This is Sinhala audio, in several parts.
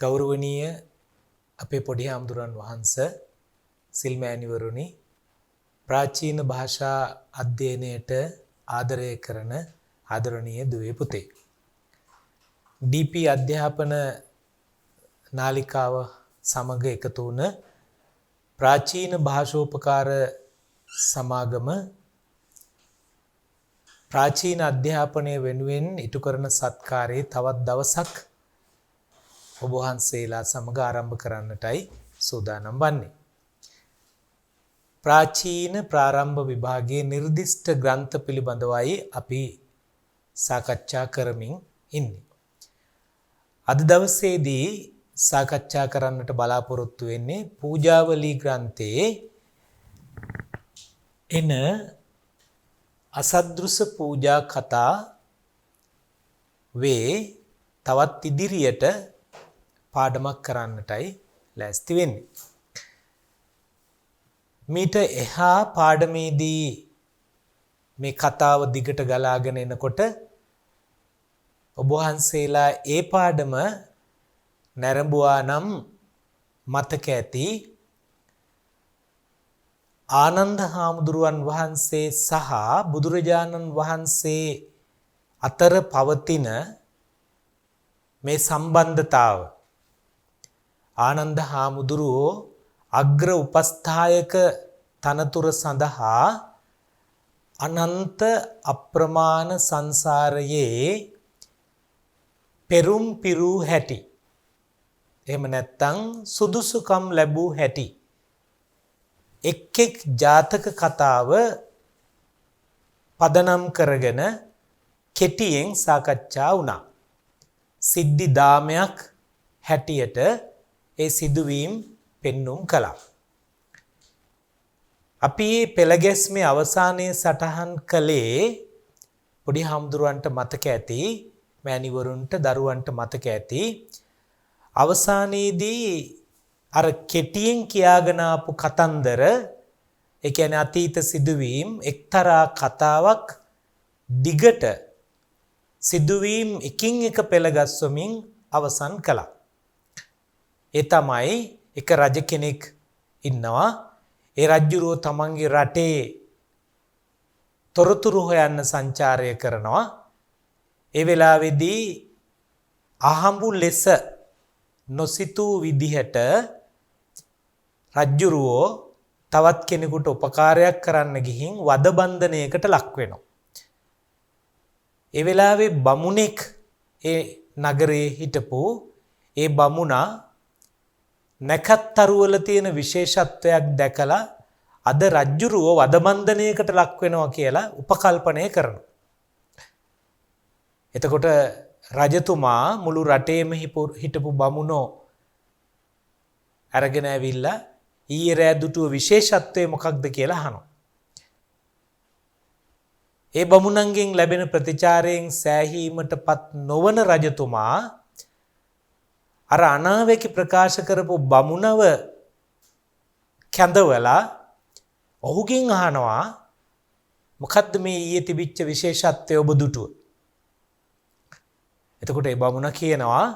ගෞරවනීය අපේ පොඩි හාමුදුරන් වහන්සේ සිල්මෑණිවරුනි ප්‍රාචීන භාෂා අධ්‍යයනයට ආදරය කරන ආදරණීය දුවේ පුතේ DP අධ්‍යාපන නාලිකාව සමග එකතු වුණ ප්‍රාචීන භාෂෝපකාර සමාගම ප්‍රාචීන අධ්‍යාපනය වෙනුවෙන් ඉටු කරන සත්කාරයේ තවත් දවසක් ඔබ වහන්සේලා සමග ආරම්භ කරන්නටයි සූදානම් වන්නේ. ප්‍රාචීන ප්‍රාරම්භ විභාගයේ නිර්දිෂ්ට ග්‍රන්ථ පිළිබඳවයි අපි සාකච්ඡා කරමින් ඉන්නේ. අද දවසේදී සාකච්ඡා කරන්නට බලාපොරොත්තු වෙන්නේ පූජාවලී ග්‍රන්ථයේ එන අසදෘස පූජා කතා වේ තවත් ඉදිරියට පාඩමක් කරන්නටයි ලෑස්ති වෙන්නේ. මීට එහා පාඩමේදී මේ කතාව දිගට ගලාගෙන එනකොට ඔබ වහන්සේලා ඒ පාඩම නැරඹුවා නම් මතක ඇති ආනන්ද හාමුදුරුවන් වහන්සේ සහ බුදුරජාණන් වහන්සේ අතර පවතින මේ සම්බන්ධතාව ආනන්ද හාමුදුරුවෝ අග්‍ර උපස්ථායක තනතුර සඳහා අනන්ත අප්‍රමාණ සංසාරයේ පෙරුම් පිරූ හැටි එහෙම නැත්නම් සුදුසුකම් ලැබූ හැටි එක් එක් ජාතක කතාව පදනම් කරගෙන කෙටියෙන් සාකච්ඡා වුණා. සිද්ධි දාමයක් හැටියට ඒ සිදුවීම් පෙන්눔 කළා. අපි මේ පෙළගැස්මේ අවසානයේ සටහන් කළේ පොඩි හාමුදුරුවන්ට මතක ඇති මෑණිවරුන්ට දරුවන්ට මතක ඇති අවසානයේදී අර කෙටියෙන් කියාගෙන ආපු කතන්දර ඒ කියන්නේ අතීත සිදුවීම් එක්තරා කතාවක් දිගට සිදුවීම් එකින් එක පෙළගස්වමින් අවසන් කළා. ඒ තමයි එක රජ කෙනෙක් ඉන්නවා. ඒ රජුරෝ තමන්ගේ රටේ තොරතුරු හොයන්න සංචාරය කරනවා. ඒ වෙලාවේදී අහඹු ලෙස නොසිතූ විදිහට රජ්ජුරුවෝ තවත් කෙනෙකුට උපකාරයක් කරන්න ගිහින් වද බන්ධනයකට ලක් වෙනවා. ඒ වෙලාවේ බමුණෙක් ඒ නගරයේ හිටපු ඒ බමුණා නැකත්තරුවල තියෙන විශේෂත්වයක් දැකලා අද රජ්ජුරුවෝ වද බන්ධනයකට ලක් වෙනවා කියලා උපකල්පනය කරනවා. එතකොට රජතුමා මුළු රටේම හිටපු බමුණෝ අරගෙන ඇවිල්ලා ඊයේ රෑ දුටුව විශේෂත්වය මොකක්ද කියලා අහනවා. ඒ බමුණන්ගෙන් ලැබෙන ප්‍රතිචාරයෙන් සෑහීමටපත් නොවන රජතුමා අර අනාවැකි ප්‍රකාශ කරපු බමුණව කැඳවලා ඔහුගෙන් අහනවා මොකද්ද මේ ඊයේ තිබිච්ච විශේෂත්වය ඔබ දුටුව? එතකොට ඒ බමුණ කියනවා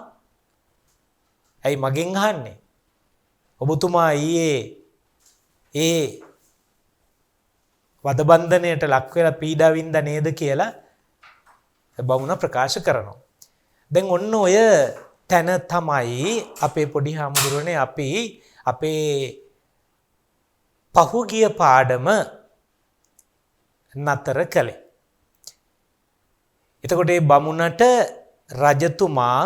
ඇයි මගෙන් අහන්නේ? ඔබතුමා ඊයේ ඒ වදබන්ධනයට ලක් වෙලා පීඩා වින්දා නේද කියලා බමුණ ප්‍රකාශ කරනවා. දැන් ඔන්න ඔය තැන තමයි අපේ පොඩි හාමුදුරනේ අපි අපේ පහුගිය පාඩම නතර කළේ. එතකොට මේ බමුණට රජතුමා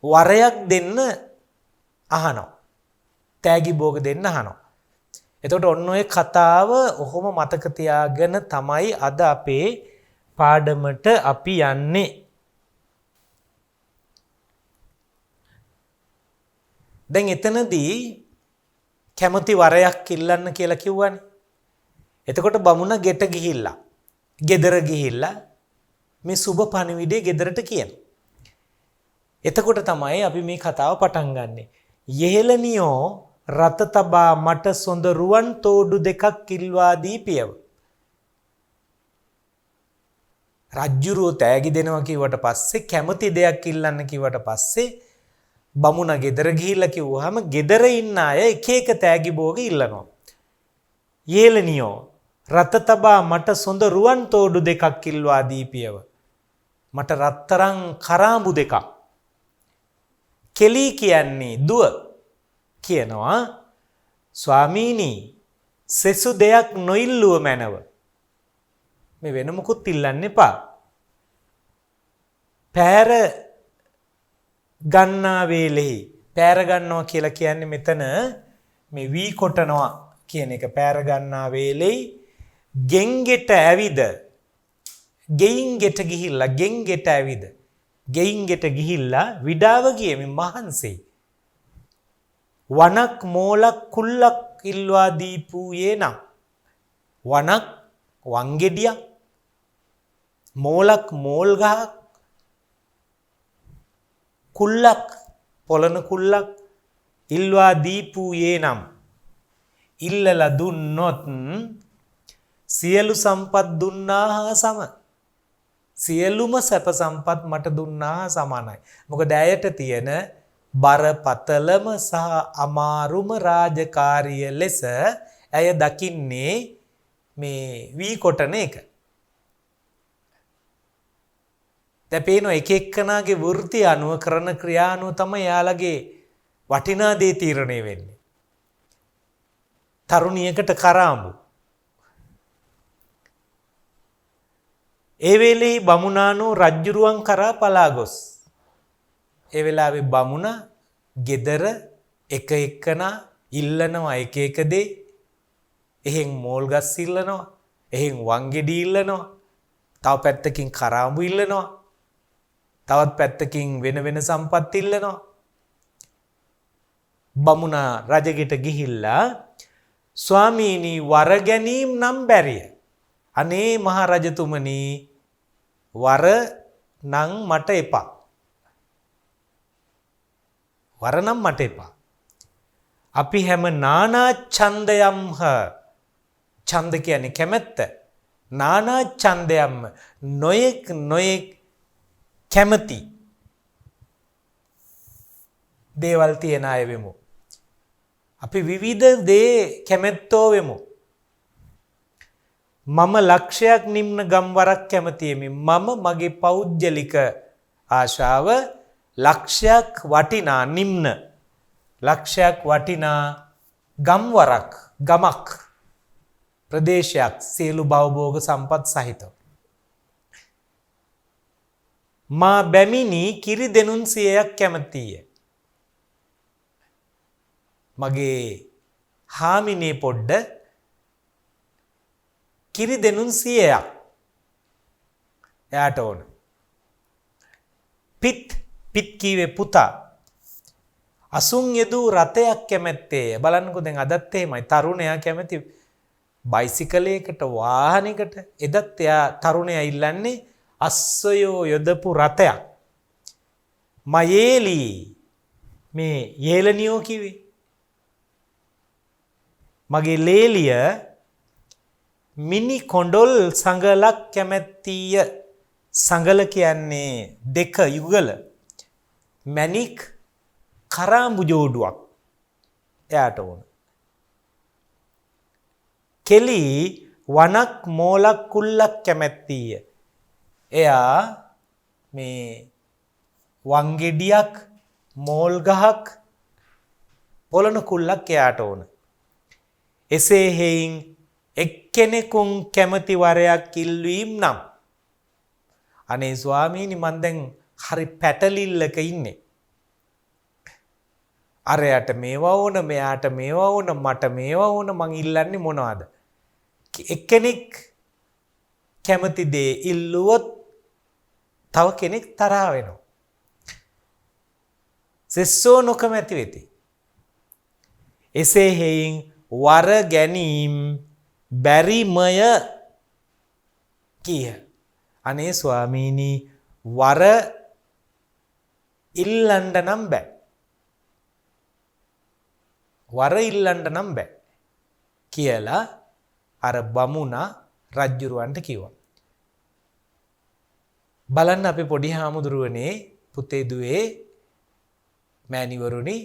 වරයක් දෙන්න අහනවා. තෑගි භෝග දෙන්න අහනවා. එතකොට ඔන්න ඔය කතාව ඔහොම මතක තියාගෙන තමයි අද අපේ පාඩමට අපි යන්නේ. දැන් එතනදී කැමති වරයක් ඉල්ලන්න කියලා කිව්වනේ. එතකොට බමුණ ගෙට ගිහිල්ලා, ගෙදර ගිහිල්ලා මේ සුබ පණිවිඩය ගෙදරට කියන. එතකොට තමයි අපි මේ කතාව පටන් ගන්නෙ. යෙහෙළනියෝ රත තබා මට සොඳ රුවන් තෝඩු දෙකක් කිල්වා දී පියව. රජ්ජුරුව තෑගි දෙනවා කිව්වට පස්සේ කැමති දෙයක් ඉල්ලන්න කිව්වට පස්සේ බමුණ ගෙදර ගිහිල්ලා කිව්වහම ගෙදර ඉන්න අය එක එක තෑගි භෝග ඉල්ලනවා. යේලනියෝ රත තබා මට සොඳ රුවන් තෝඩු දෙකක් ඉල්වා දීපියව. මට රත්තරන් කරාඹු දෙකක්. කෙලී කියන්නේ දුව කියනවා ස්වාමීනි සෙසු දෙයක් නොඉල්ලුව මැනව. මේ වෙන මොකුත් ඉල්ලන්න එපා. පෑර ගන්නා වේලෙහි පෑර ගන්නවා කියලා කියන්නේ මෙතන මේ වී කොටනවා කියන එක. පෑර ගන්නා වේලෙහි ගෙන්ගෙට ඇවිද ගෙයින් ගෙට ගිහිල්ලා ගෙන්ගෙට ඇවිද ගෙයින් ගෙට ගිහිල්ලා විඩාව ගියේ මේ මහන්සේ වනක් මෝලක් කුල්ලක් ඉල්වා දීපුයේ නම් වනක් වංගෙඩියක් මෝලක් මෝල් ගහක් කුල්ලක් පොළන කුල්ලක් ඉල්වා දීපුයේ නම් ඉල්ලලා දුන්නොත් සියලු සම්පත් දුන්නා හා සම සියලුම සැප සම්පත් මට දුන්නා හා සමානයි. මොකද ඇයට තියෙන බරපතලම සහ අමාරුම රාජකාරිය ලෙස ඇය දකින්නේ මේ වී කොටන එක. දැන් පේනවා එක එක්කනාගේ වෘත්ති අනුව කරන ක්‍රියා අනුව තමයි යාළගේ වටිනා දේ තීරණය වෙන්නේ. තරුණියකට කරාඹු. ඒ වෙලෙහි බමුණානෝ රජ්ජුරුවන් කරා පලා ගොස්. ඒ වෙලාවේ බමුණ ගෙදර එක එක්කනා ඉල්ලනවා එක එක දේ. එහෙන් මෝල් ගස් ඉල්ලනවා. එහෙන් වංගෙඩි ඉල්ලනවා. තව පැත්තකින් කරාඹු ඉල්ලනවා. තවත් පැත්තකින් වෙන වෙන සම්පත් ඉල්ලනවා. බමුණා රජගෙට ගිහිල්ලා ස්වාමීනි වර ගැනීම නම් බැරිය. අනේ මහරජතුමනි වර නම් මට එපා. වර නම් මට එපා. අපි හැම නානා ඡන්දයම්හ ඡන්ද කියන්නේ කැමැත්ත. නානා ඡන්දයම් නොයෙක් නොයෙක් කැමැති දේවල් තියන අය වෙමු. අපි විවිධ දේ කැමැත්තෝ වෙමු. මම ලක්ෂයක් නිම්න ගම්වරක් කැමතියෙමි. මම මගේ පෞද්ගලික ආශාව ලක්ෂයක් වටිනා නිම්න ලක්ෂයක් වටිනා ගම්වරක් ගමක් ප්‍රදේශයක් සියලු භවභෝග සම්පත් සහිතව. මා බැමිණි කිරි දෙනුන් 100ක් කැමතිය. මගේ හාමිනේ පොඩ්ඩ කිරි දෙනුන් 100ක් එයාට ඕන. පිත් කීවේ පුතා අසුන් යෙදූ රථයක් කැමැත්තේ. බලන්නකෝ දැන් අදත් එහෙමයි. තරුණයා කැමති බයිසිකලයකට වාහනයකට. එදත් එයා තරුණයා ඉල්ලන්නේ අස්සයෝ යොදපු රථයක්. මයේලි මේ යේලනියෝ කිව්වේ මගේ ලේලිය මිනි කොඬොල් සංගලක් කැමැත්තීය. සංගල කියන්නේ දෙක යුගල. මැණික් කරාඹු ජෝඩුවක් එයාට ඕන. කෙලි වනක් මෝලක් කුල්ලක් කැමැත්තීය. එයා මේ වංගෙඩියක් මෝල් ගහක් පොළන කුල්ලක් එයාට ඕන. එසේ හේයින් එක්කෙනෙකුන් කැමති වරයක් ඉල්ලීම් නම් අනේ ස්වාමීනි මන් දැන් හරි පැටලිල්ලක ඉන්නේ. අරයට මේවා ඕන මෙයාට මේවා ඕන මට මේවා ඕන මං ඉල්ලන්නේ මොනවද? එක්කෙනෙක් කැමති දේ ඉල්ලුවොත් තව කෙනෙක් තරහ වෙනවා. සෙස්සෝ නොකමැති වෙති. එසේ හේයින් වර ගැනීම බැරිමය කිය. අනේ ස්වාමීනි වර ඉල්ලන්න නම් බෑ. වර ඉල්ලන්න නම් බෑ කියලා අර බමුණා රජ්ජුරුවන්ට කිව්වා. බලන්න අපි පොඩි හාමුදුරුවනේ පුතේ දුවේ මෑණිවරුනි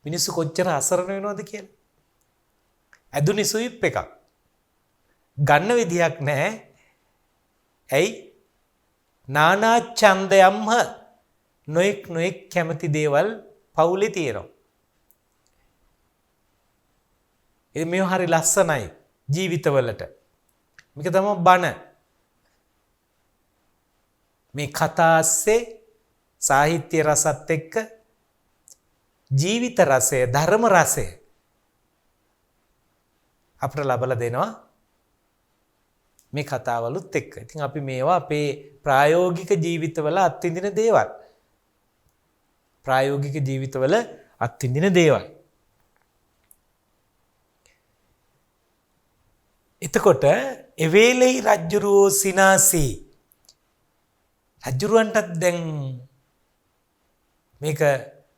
මිනිස්සු කොච්චර අසරණ වෙනවද කියලා. ඇදුනි ස්විප් එකක්. ගන්න විදියක් නැහැ. ඇයි? නානා ඡන්දයම්හ නොඑක් කැමති දේවල් පවුලේ තියෙනවා. ඒ මේ හරි ලස්සනයි ජීවිතවලට. මේක තමයි බණ. මේ කතාස්සේ සාහිත්‍ය රසත් එක්ක ජීවිත රසය, ධර්ම රසය අපට ලබලා දෙනවා මේ කතාවලුත් එක්ක. ඉතින් අපි මේවා අපේ ප්‍රායෝගික ජීවිතවල අත්විඳින දේවල්. ප්‍රායෝගික ජීවිතවල අත්විඳින දේවල්. එතකොට එවේලෙහි රජ්ජුරුවෝ සිනාසී. රජ්ජුරුවන්ටත් දැන් මේක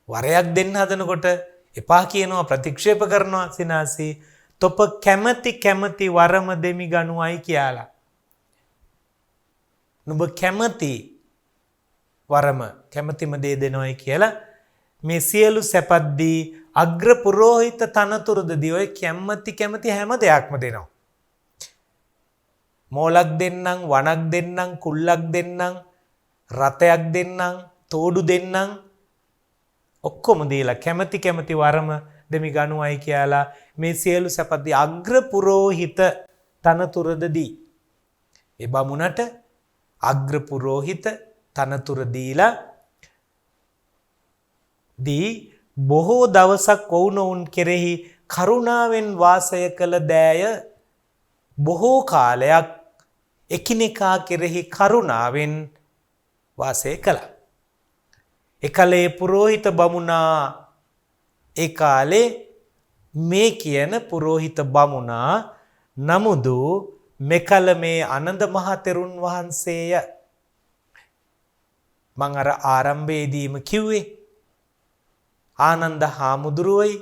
වරයක් දෙන්න හදනකොට එපා කියනවා, ප්‍රතික්ෂේප කරනවා සිනාසී. තොප කැමති වරම දෙමි ගනුවයි කියලා. නුඹ කැමති වරම කැමතිම දේ දෙනවයි කියලා මේ සියලු සැපත් දී අග්‍ර පුරෝහිත තනතුරුද දී ඔය කැමති හැම දෙයක්ම දෙනවා. මෝලක් දෙන්නම්, වණක් දෙන්නම්, කුල්ලක් දෙන්නම්, රතයක් දෙන්නම්, තෝඩු දෙන්නම්, ඔක්කොම දීලා කැමති වරම දෙමි ගනුවයි කියලා මේ සියලු සැපත් දී අග්‍ර පුරෝහිත තනතුරුද දී. ඒ බමුණට අග්‍ර පුරෝහිත තනතුර දීලා දී බොහෝ දවසක් ඔවුනොවුන් කෙරෙහි කරුණාවෙන් වාසය කළ දෑය. බොහෝ කාලයක් එකිනෙකා කෙරෙහි කරුණාවෙන් වාසය කළා. එකලේ පුරෝහිත බමුණා ඒ කාලේ මේ කියන පුරෝහිත බමුණා නමුදු මෙකල මේ ආනන්ද මහ තෙරුන් වහන්සේය. මං අර ආරම්භයේදීම කිව්වේ ආනන්ද හාමුදුරුවයි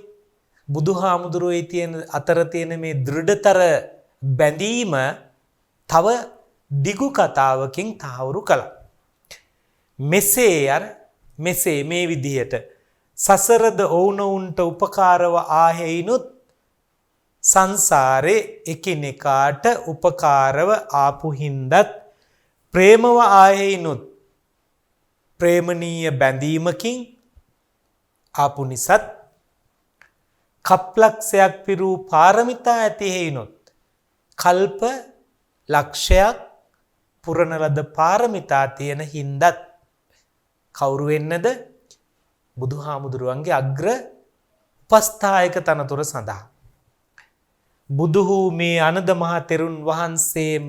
බුදු හාමුදුරුවයි තියෙන අතර තියෙන මේ දෘಢතර බැඳීම තව දිගු කතාවකින් තහවුරු කළා. මෙසේ මේ විදිහට සසරද ඔවුනොවුන්ට උපකාරව ආහෙයිනුත් සංසාරේ එකිනෙකාට උපකාරව ආපු හින්දත් ප්‍රේමව ආහෙයිනුත් ප්‍රේමනීය බැඳීමකින් ආපු නිසත් කප්ලක්ෂයක් පිරූ පාරමිතා ඇති හේිනුත් කල්ප ලක්ෂයක් පුරන ලද පාරමිතා තියෙන හින්දත් කවුරු වෙන්නද? බුදුහාමුදුරුවන්ගේ අග්‍ර උපස්ථායක තනතුර සඳහා බුදුහු මේ ආනන්ද මහ තෙරුන් වහන්සේම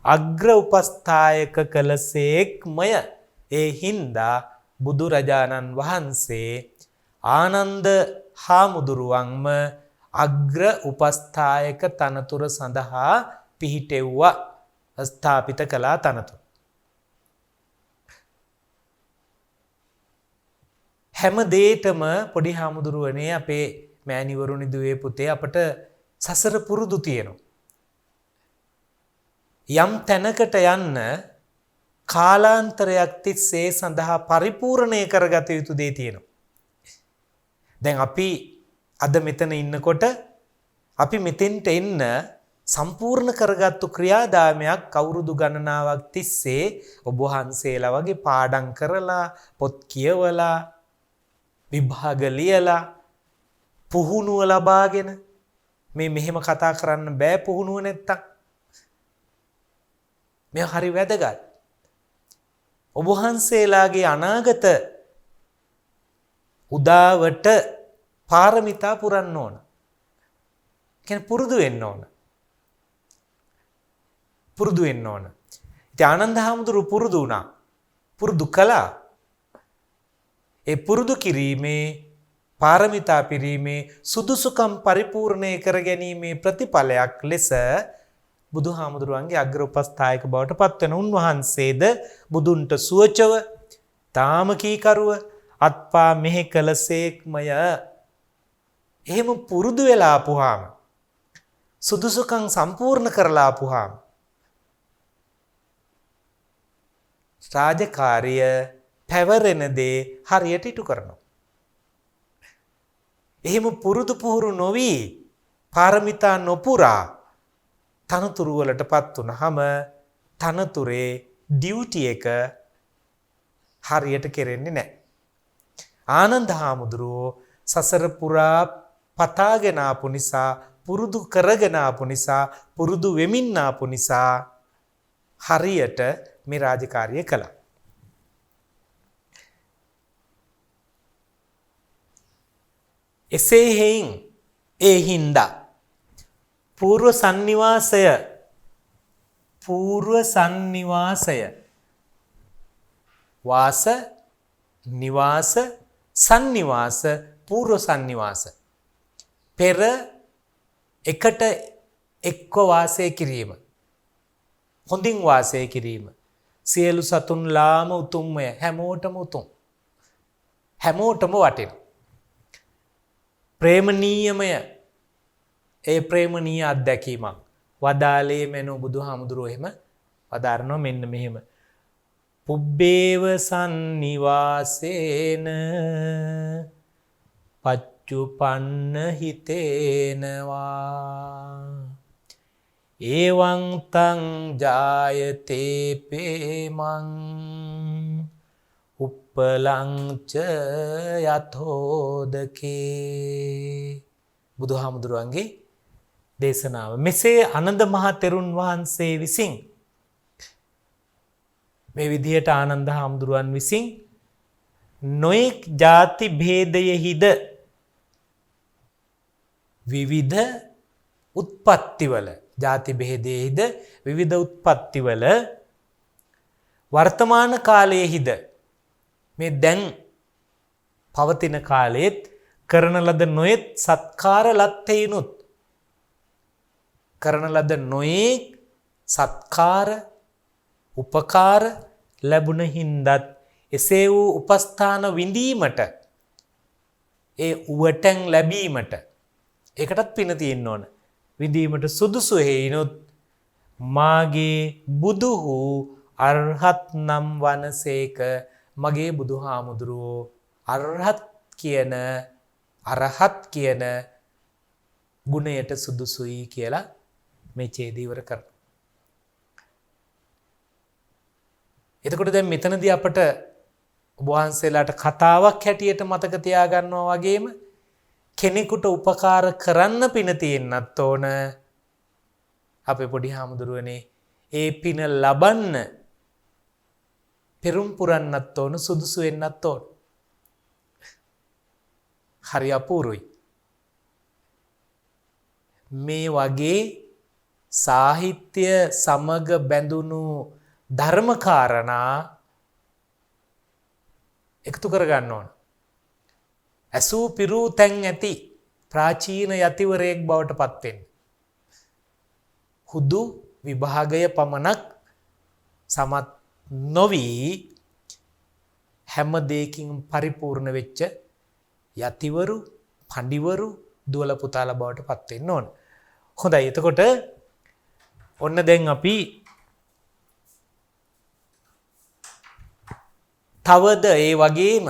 අග්‍ර උපස්ථායක කළසේක්මය. ඒ හින්දා බුදුරජාණන් වහන්සේ ආනන්ද හාමුදුරුවන්ම අග්‍ර උපස්ථායක තනතුර සඳහා පිහිටෙව්වා, ස්ථාපිත කළා තනතුර. හැම දෙයකම පොඩි හාමුදුරුවනේ අපේ මෑණිවරුනි දුවේ පුතේ අපට සසර පුරුදු තියෙනවා. යම් තැනකට යන්න කාලාන්තරයක් තිස්සේ සඳහා පරිපූර්ණය කරගත යුතු දේ තියෙනවා. දැන් අපි අද මෙතන ඉන්නකොට අපි මෙතෙන්ට එන්න සම්පූර්ණ කරගත්තු ක්‍රියාදාමයක් අවුරුදු ගණනාවක් තිස්සේ ඔබ වහන්සේලා වගේ පාඩම් කරලා පොත් කියවලා විභාග ලියලා පුහුණුව ලබාගෙන මේ මෙහෙම කතා කරන්න බෑ පුහුණුව නැත්තම්. මේ හරි වැදගත්. ඔබ වහන්සේලාගේ අනාගත උදාවට පාරමිතා පුරන්න ඕන. කියන්නේ පුරුදු වෙන්න ඕන. පුරුදු වෙන්න ඕන. ඉතින් ආනන්ද හාමුදුරුවෝ පුරුදු වුණා. පුරුදු කළා. ඒ පුරුදු කිරීමේ පාරමිතා පිරීමේ සුදුසුකම් පරිපූර්ණය කර ගැනීමේ ප්‍රතිඵලයක් ලෙස බුදුහාමුදුරුවන්ගේ අග්‍ර උපස්ථායක බවට පත්වන උන්වහන්සේද බුදුන්ට සුවචව තාම කීකරුව අත්පා මෙහෙ කළසේක්මය. එහෙම පුරුදු වෙලා ආපුවාම සුදුසුකම් සම්පූර්ණ කරලා ආපුවාම රාජකාරිය පැවරෙන දේ හරියට ඉටු කරනවා. එහෙම පුරුදු පුහුරු නොවි පාරමිතා නොපුරා තනතුරු වලටපත් වුනහම තනතුරේ ඩියුටි එක හරියට කෙරෙන්නේ නැහැ. ආනන්ද හාමුදුරුවෝ සසර පුරා පතාගෙන ආපු නිසා, පුරුදු කරගෙන ආපු නිසා, පුරුදු වෙමින් ආපු නිසා හරියට මේ රාජකාරිය කළා. එසේ හේයින් ඒ හින්දා పూర్ව සන්නිවාසය වාස නිවාස සන්නිවාස పూర్ව සන්නිවාස පෙර එකට එක්ව වාසය කිරීම, හොඳින් වාසය කිරීම සියලු සතුන්ලාම උතුම්මය, හැමෝටම උතුම්, හැමෝටම වටින ප්‍රේමනීයමය. ඒ ප්‍රේමනීය අත්දැකීමක් වදාලේ මෙනෝ බුදුහාමුදුරුවෝ එහෙම වදාරනවා මෙන්න මෙහෙම. පුබ්බේව සන්නිවාසේන පච්චුපන්න හිතේනවා එවං තං ජායතේ පේමං උප්පලංච යතෝදකේ. බුදුහාමුදුරුවන්ගේ දේශනාව. මෙසේ ආනන්ද මහ තෙරුන් වහන්සේ විසින් මේ විදිහට ආනන්ද හාමුදුරුවන් විසින් නොයෙක් ಜಾති භේදයෙහිද විවිධ උත්පත්තිවල, ಜಾති භේදයෙහිද විවිධ උත්පත්තිවල වර්තමාන කාලයේහිද මේ දැන් පවතින කාලෙත් කරන ලද නොයෙක් සත්කාර ලත්තේනුත් කරන ලද නොයෙක් සත්කාර උපකාර ලැබුණ හින්දත් එසේ වූ උපස්ථාන විඳීමට, ඒ උවටැන් ලැබීමට, ඒකටත් පින තියෙන්න ඕන. විඳීමට සුදුසු හේිනුත් මාගේ බුදු වූ අරහත් නම් වනසේක. මගේ බුදුහාමුදුරුවෝ අරහත් කියන ගුණයට සුදුසුයි කියලා මේ ඡේදය ඉවර කරනවා. එතකොට දැන් මෙතනදී අපට ඔබ වහන්සේලාට කතාවක් හැටියට මතක තියාගන්නවා වගේම කෙනෙකුට උපකාර කරන්න පින තියෙන්නත් ඕන. අපේ පොඩි හාමුදුරුවනේ ඒ පින ලබන්න පෙරම් පුරන්නත් ඕන, සුදුසු වෙන්නත් ඕන. හරි අපූරුයි. මේ වගේ සාහිත්‍ය සමග බැඳුණු ධර්මකාරණා එකතු කරගන්න ඕන. ඇසූ පිරූ තැන් ඇති ප්‍රාචීන යතිවරයෙක් බවට පත්වෙන්න. හුදු විභාගය පමණක් සමත් නොවී හැම දෙයකින් පරිපූර්ණ වෙච්ච යතිවරු, පඬිවරු, දුවල පුතාලා බවට පත්වෙන්න ඕන. හොඳයි. එතකොට ඔන්න දැන් අපි තවද ඒ වගේම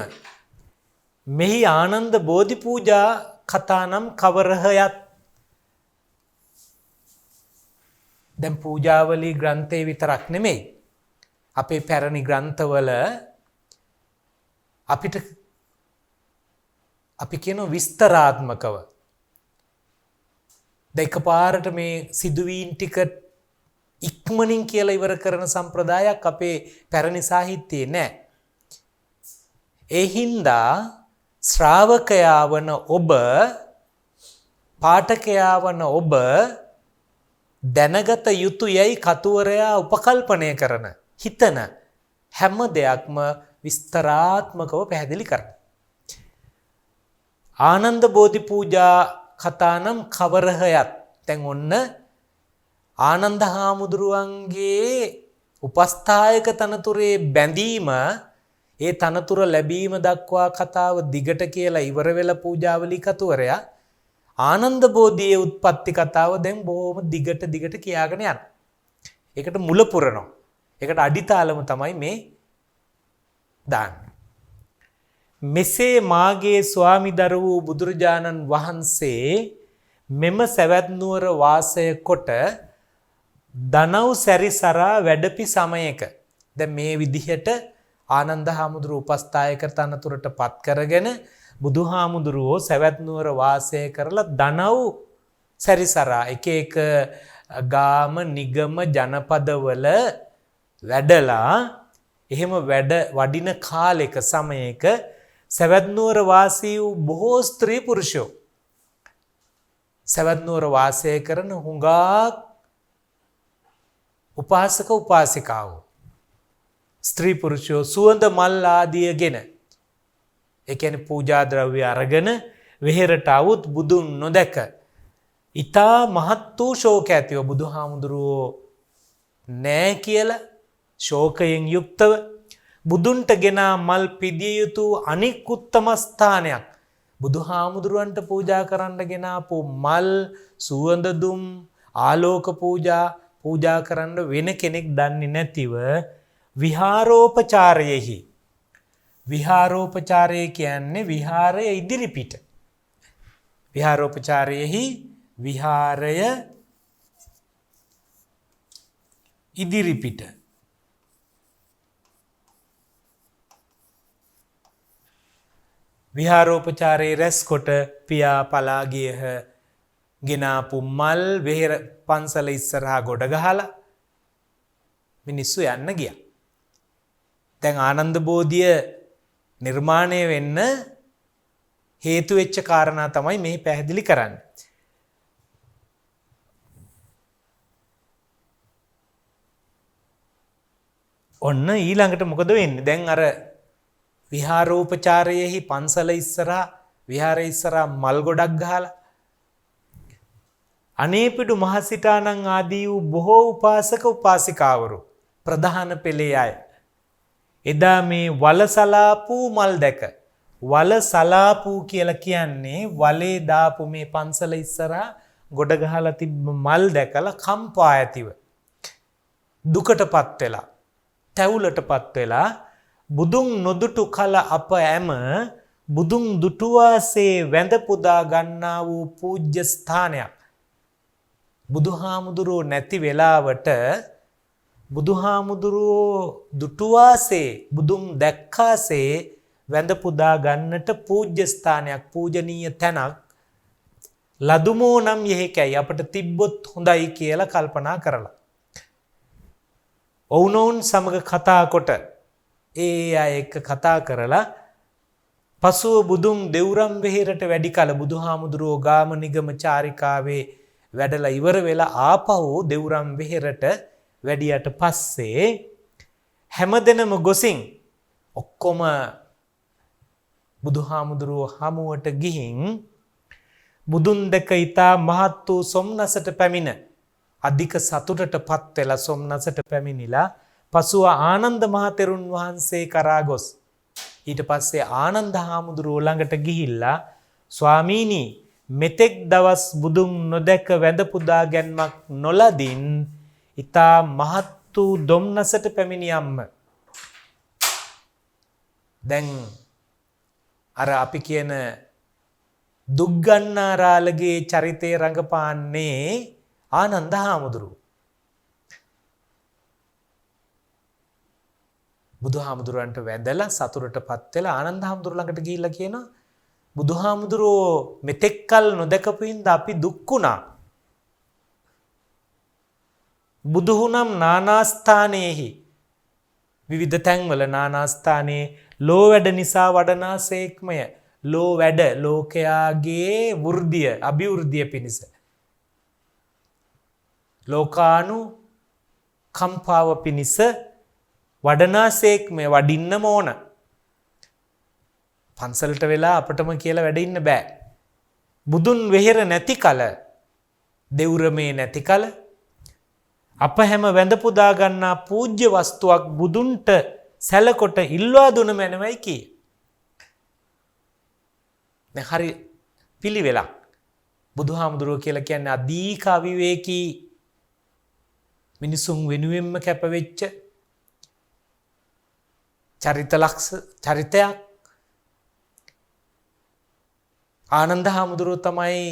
මෙහි ආනන්ද බෝධි පූජා කතා නම් කවරහයත් දැන් පූජාවලී ග්‍රන්ථේ විතරක් නෙමෙයි, අපේ පැරණි ග්‍රන්ථවල අපිට අපි කියන විස්තරාත්මකව දෙකපාරට මේ සිදුවීම් ටික ඉක්මනින් කියලා ඉවර කරන සම්ප්‍රදායක් අපේ පැරණි සාහිත්‍යයේ නැහැ. ඒ හින්දා ශ්‍රාවකයා වන ඔබ, පාඨකයා වන ඔබ දැනගත යුතුයයි කතුවරයා උපකල්පනය කරන, හිතන හැම දෙයක්ම විස්තරාත්මකව පැහැදිලි කරනවා. ආනන්ද බෝධි පූජා කතා නම් කවරහයත් දැන් ඔන්න ආනන්ද හාමුදුරුවන්ගේ උපස්ථායක තනතුරේ බැඳීම, ඒ තනතුර ලැබීම දක්වා කතාව දිගට කියලා ඉවර වෙලා පූජාවලි කතුවරයා ආනන්ද බෝධියේ උත්පත්ති කතාව දැන් බොහොම දිගට කියාගෙන යනවා. ඒකට මුල පුරනවා. ඒකට අඩිතාලම තමයි මේ දාන්නේ. මෙසේ මාගේ ස්වාමි දර වූ බුදුරජාණන් වහන්සේ මෙම සැවැත් නුවර වාසය කොට දනව් සැරිසරා වැඩපි සමයක. දැන් මේ විදිහට ආනන්ද හාමුදුරුව උපස්ථායක තනතුරට පත් කරගෙන බුදුහාමුදුරුවෝ සැවැත් නුවර වාසය කරලා දනව් සැරිසරා එක එක ගාම නිගම ජනපදවල වැඩලා එහෙම වඩින කාලෙක සමයක සැවැත් නුවර වාසී වූ බොහෝ ස්ත්‍රී පුරුෂයෝ සැවැත් නුවර වාසය කරන හුඟක් උපාසක උපාසිකාවෝ ස්ත්‍රී පුරුෂයෝ සුවඳ මල් ආදියගෙන ඒ කියන්නේ පූජා ද්‍රව්‍ය අරගෙන වෙහෙරට આવුත් බුදුන් නොදැක ඊතා මහත් වූ ශෝක ඇතිව බුදුහාමුදුරුවෝ නෑ කියලා ශෝකයෙන් යුක්තව බුදුන්ට ගෙනා මල් පිදිය යුතු අනික් උත්තම ස්ථානයක් බුදුහාමුදුරුවන්ට පූජා කරන්න ගෙනාපු මල් සුවඳ දුම් ආලෝක පූජා කරන්න වෙන කෙනෙක් දන්නේ නැතිව විහාරෝපචාරයෙහි විහාරෝපචාරය කියන්නේ විහාරය ඉදිරිපිට විහාරෝපචාරයෙහි විහාරය ඉදිරිපිට විහාරෝපචාරයේ රැස් කොට පියා පලා ගියහ ගෙනාපු මල් වෙහෙර පන්සල ඉස්සරහා ගොඩ ගහලා මිනිස්සු යන්න ගියා. දැන් ආනන්ද බෝධිය නිර්මාණය වෙන්න හේතු වෙච්ච කාරණා තමයි මේ පැහැදිලි කරන්නේ. ඔන්න ඊළඟට මොකද වෙන්නේ? දැන් අර විහාරෝපචාරයේහි පන්සල ඉස්සරහා විහාරය ඉස්සරහා මල් ගොඩක් ගහලා අනේපිඩු මහසිතානන් ආදී වූ බොහෝ උපාසක උපාසිකාවරු ප්‍රධාන පෙළේ අය එදා මේ වලසලාපූ මල් දැක වලසලාපූ කියලා කියන්නේ වලේ දාපු මේ පන්සල ඉස්සරහා ගොඩ ගහලා තිබ්බ මල් දැකලා කම්පා ඇතිව දුකටපත් වෙලා තැවුලටපත් වෙලා බුදුන් නොදුටු කල අප ඇම බුදුන් දුටුවාසේ වැඳ පුදා ගන්නා වූ පූජ්‍ය ස්ථානයක් බුදුහාමුදුරුවෝ නැති වෙලාවට බුදුහාමුදුරුවෝ දුටුවාසේ බුදුන් දැක්කාසේ වැඳ පුදා ගන්නට පූජ්‍ය ස්ථානයක් පූජනීය තැනක් ලදුමෝ නම් යෙහිකයි අපට තිබ්බොත් හොඳයි කියලා කල්පනා කරලා ඔවුනොවුන් සමග කතා කොට ඒ අය එක්ක කතා කරලා පසුව බුදුන් දෙව්රම් වෙහෙරට වැඩි කල බුදුහාමුදුරුවෝ ගාම නිගම චාරිකාවේ වැඩලා ඉවර වෙලා ආපහු දෙව්රම් වෙහෙරට වැඩියට පස්සේ හැමදෙනම ගොසින් ඔක්කොම බුදුහාමුදුරුවෝ හමුවට ගිහින් බුදුන් දැක ඊතා මහත් වූ සොම්නසට පැමිණ අධික සතුටටපත් වෙලා සොම්නසට පැමිණිලා පසුව ආනන්ද මහතෙරුන් වහන්සේ කරා ගොස් ඊට පස්සේ ආනන්ද හාමුදුරුවෝ ළඟට ගිහිල්ලා ස්වාමීනි මෙතෙක් දවස් බුදුන් නොදැක වැඳ පුදා ගැන්මක් නොලදින් ඊතා මහත් වූ දුම්නසට පැමිණියම්ම දැන් අර අපි කියන දුක්ගන්නාරාලගේ චරිතය රඟපාන්නේ ආනන්ද හාමුදුරුවෝ බුදුහාමුදුරුවන්ට වැඳලා සතුටටපත් වෙලා ආනන්ද හාමුදුරුවෝ ළඟට ගිහිල්ලා කියනවා බුදුහාමුදුරුවෝ මෙතෙක්කල් නොදකපු හින්දා අපි දුක් වුණා. බුදුහුනම් නානාස්ථානයේහි විවිධ තැන්වල නානාස්ථානයේ ලෝ වැඩ නිසා වඩනාසේක්මය ලෝ වැඩ ලෝකයාගේ වෘද්ධිය අභිවෘද්ධිය පිණිස ලෝකානු කම්පාව පිණිස වඩනාසේක්මය වඩින්නම ඕන. පන්සලට වෙලා අපටම කියලා වැඩ ඉන්න බෑ. බුදුන් වෙහෙර නැති කල දෙව්රමේ නැති කල අප හැම වැඳ පුදා ගන්නා පූජ්‍ය වස්තුවක් බුදුන්ට සැලකොට ඉල්වා දුන මැනවයි කී. දැන් හරි පිළිවෙලක්. බුදුහාමුදුරුවෝ කියලා කියන්නේ අධික අවිවේකී මිනිසුන් වෙනුවෙන්ම කැපවෙච්ච චරිතයක් ආනන්ද හාමුදුරුවෝ තමයි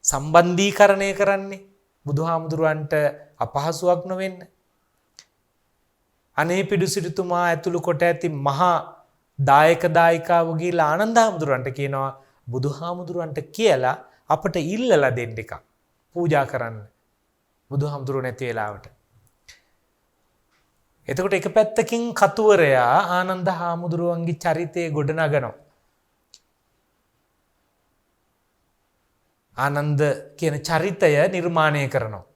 සම්බන්ධීකරණය කරන්නේ බුදුහාමුදුරුවන්ට අපහසුයක් නොවෙන්න. අනේ පිඩු සිටුතුමා ඇතුළු කොට ඇති මහා දායක දායිකාව ගිහිල්ලා ආනන්ද හාමුදුරුවන්ට කියනවා බුදුහාමුදුරුවන්ට කියලා අපට ඉල්ලලා දෙන්න එකක් පූජා කරන්න. බුදුහාමුදුරුවෝ නැති වෙලාවට. එතකොට එක පැත්තකින් කතුවරයා ආනන්ද හාමුදුරුවන්ගේ චරිතය ගොඩනගනවා. ආනන්ද කියන චරිතය නිර්මාණය කරනවා.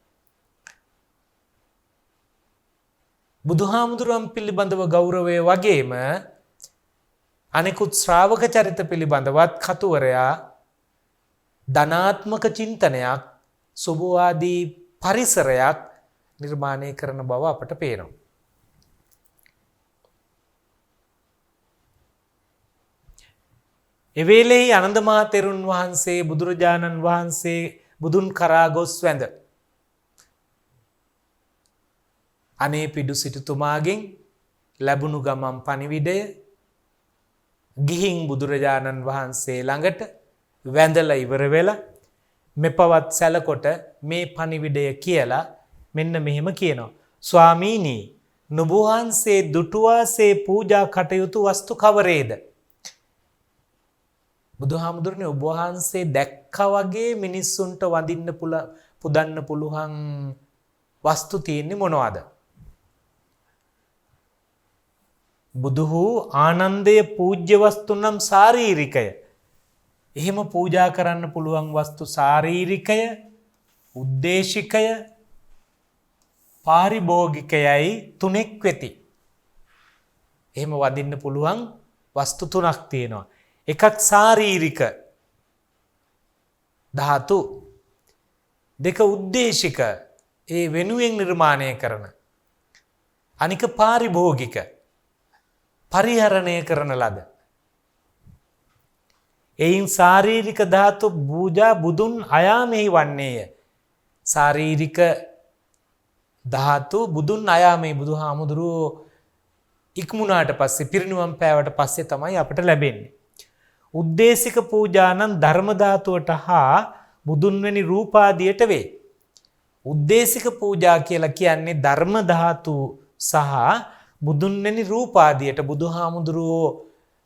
බුදුහාමුදුරුවන් පිළිබඳව ගෞරවය වගේම අනෙකුත් ශ්‍රාවක චරිත පිළිබඳවත් කතුවරයා ධනාත්මක චින්තනයක් සුභවාදී පරිසරයක් නිර්මාණය කරන බව අපට පේනවා. එවේලෙහි ආනන්ද මහ තෙරුන් වහන්සේ බුදුරජාණන් වහන්සේ බුදුන් කරා ගොස් වැඳ අනේ පිඩු සිටුතුමාගෙන් ලැබුණු ගමන් පණිවිඩය ගිහින් බුදුරජාණන් වහන්සේ ළඟට වැඳලා ඉවර වෙලා මෙපවත් සැලකොට මේ පණිවිඩය කියලා මෙන්න මෙහෙම කියනවා. ස්වාමීනි නුඹ වහන්සේ දුටුවාසේ පූජා කටයුතු වස්තු කවරේද? බුදුහාමුදුරනේ ඔබ වහන්සේ දැක්කා වගේ මිනිස්සුන්ට වඳින්න පුදන්න පුළුවන් වස්තු තියෙන්නේ මොනවද? බුදුහු ආනන්දය පූජ්‍ය වස්තු නම් ශාරීරිකය. එහෙම පූජා කරන්න පුළුවන් වස්තු ශාරීරිකය, උද්දේශිකය, පාරිභෝගිකයයි තුනෙක් වෙති. එහෙම වඳින්න පුළුවන් වස්තු තුනක් තියෙනවා. එකක් ශාරීරික ධාතු, දෙක උද්දේශික ඒ වෙනුවෙන් නිර්මාණය කරන, අනික පාරිභෝගික පරිහරණය කරන ලද. එයින් ශාරීරික ධාතු පූජා බුදුන් අයාමෙහි වන්නේය. ශාරීරික ධාතු බුදුන් අයාමෙහි බුදුහාමුදුරුවෝ ඉක්මුණාට පස්සේ පිරිනිවන් පෑවට පස්සේ තමයි අපට ලැබෙන්නේ. උද්දේශික පූජා නම් ධර්ම ධාතුවට හා බුදුන් වැනි රූපාදියට වේ. උද්දේශික පූජා කියලා කියන්නේ ධර්ම ධාතු සහ බුදුන් වැනි රූපාදියට බුදුහාමුදුරුවෝ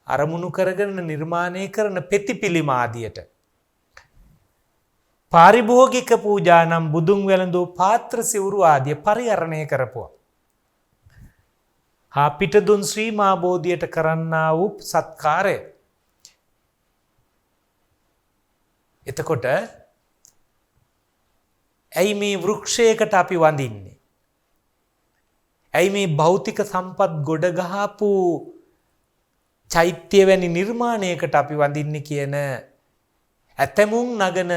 අරමුණු කරගෙන නිර්මාණය කරන පෙතිපිලිම ආදියට. පාරිභෝගික පූජා නම් බුදුන් වැළඳූ පාත්‍ර සිවුරු ආදිය පරිහරණය කරපුවා. හා පිටදුන් ශ්‍රී මහා බෝධියට කරන්නා වූ සත්කාරය. එතකොට ඇයි මේ වෘක්ෂයකට අපි වඳින්නේ? ඇයි මේ භෞතික සම්පත් ගොඩ ගහපු චෛත්‍ය වැනි නිර්මාණයකට අපි වඳින්නේ කියන ඇතමුන් නගන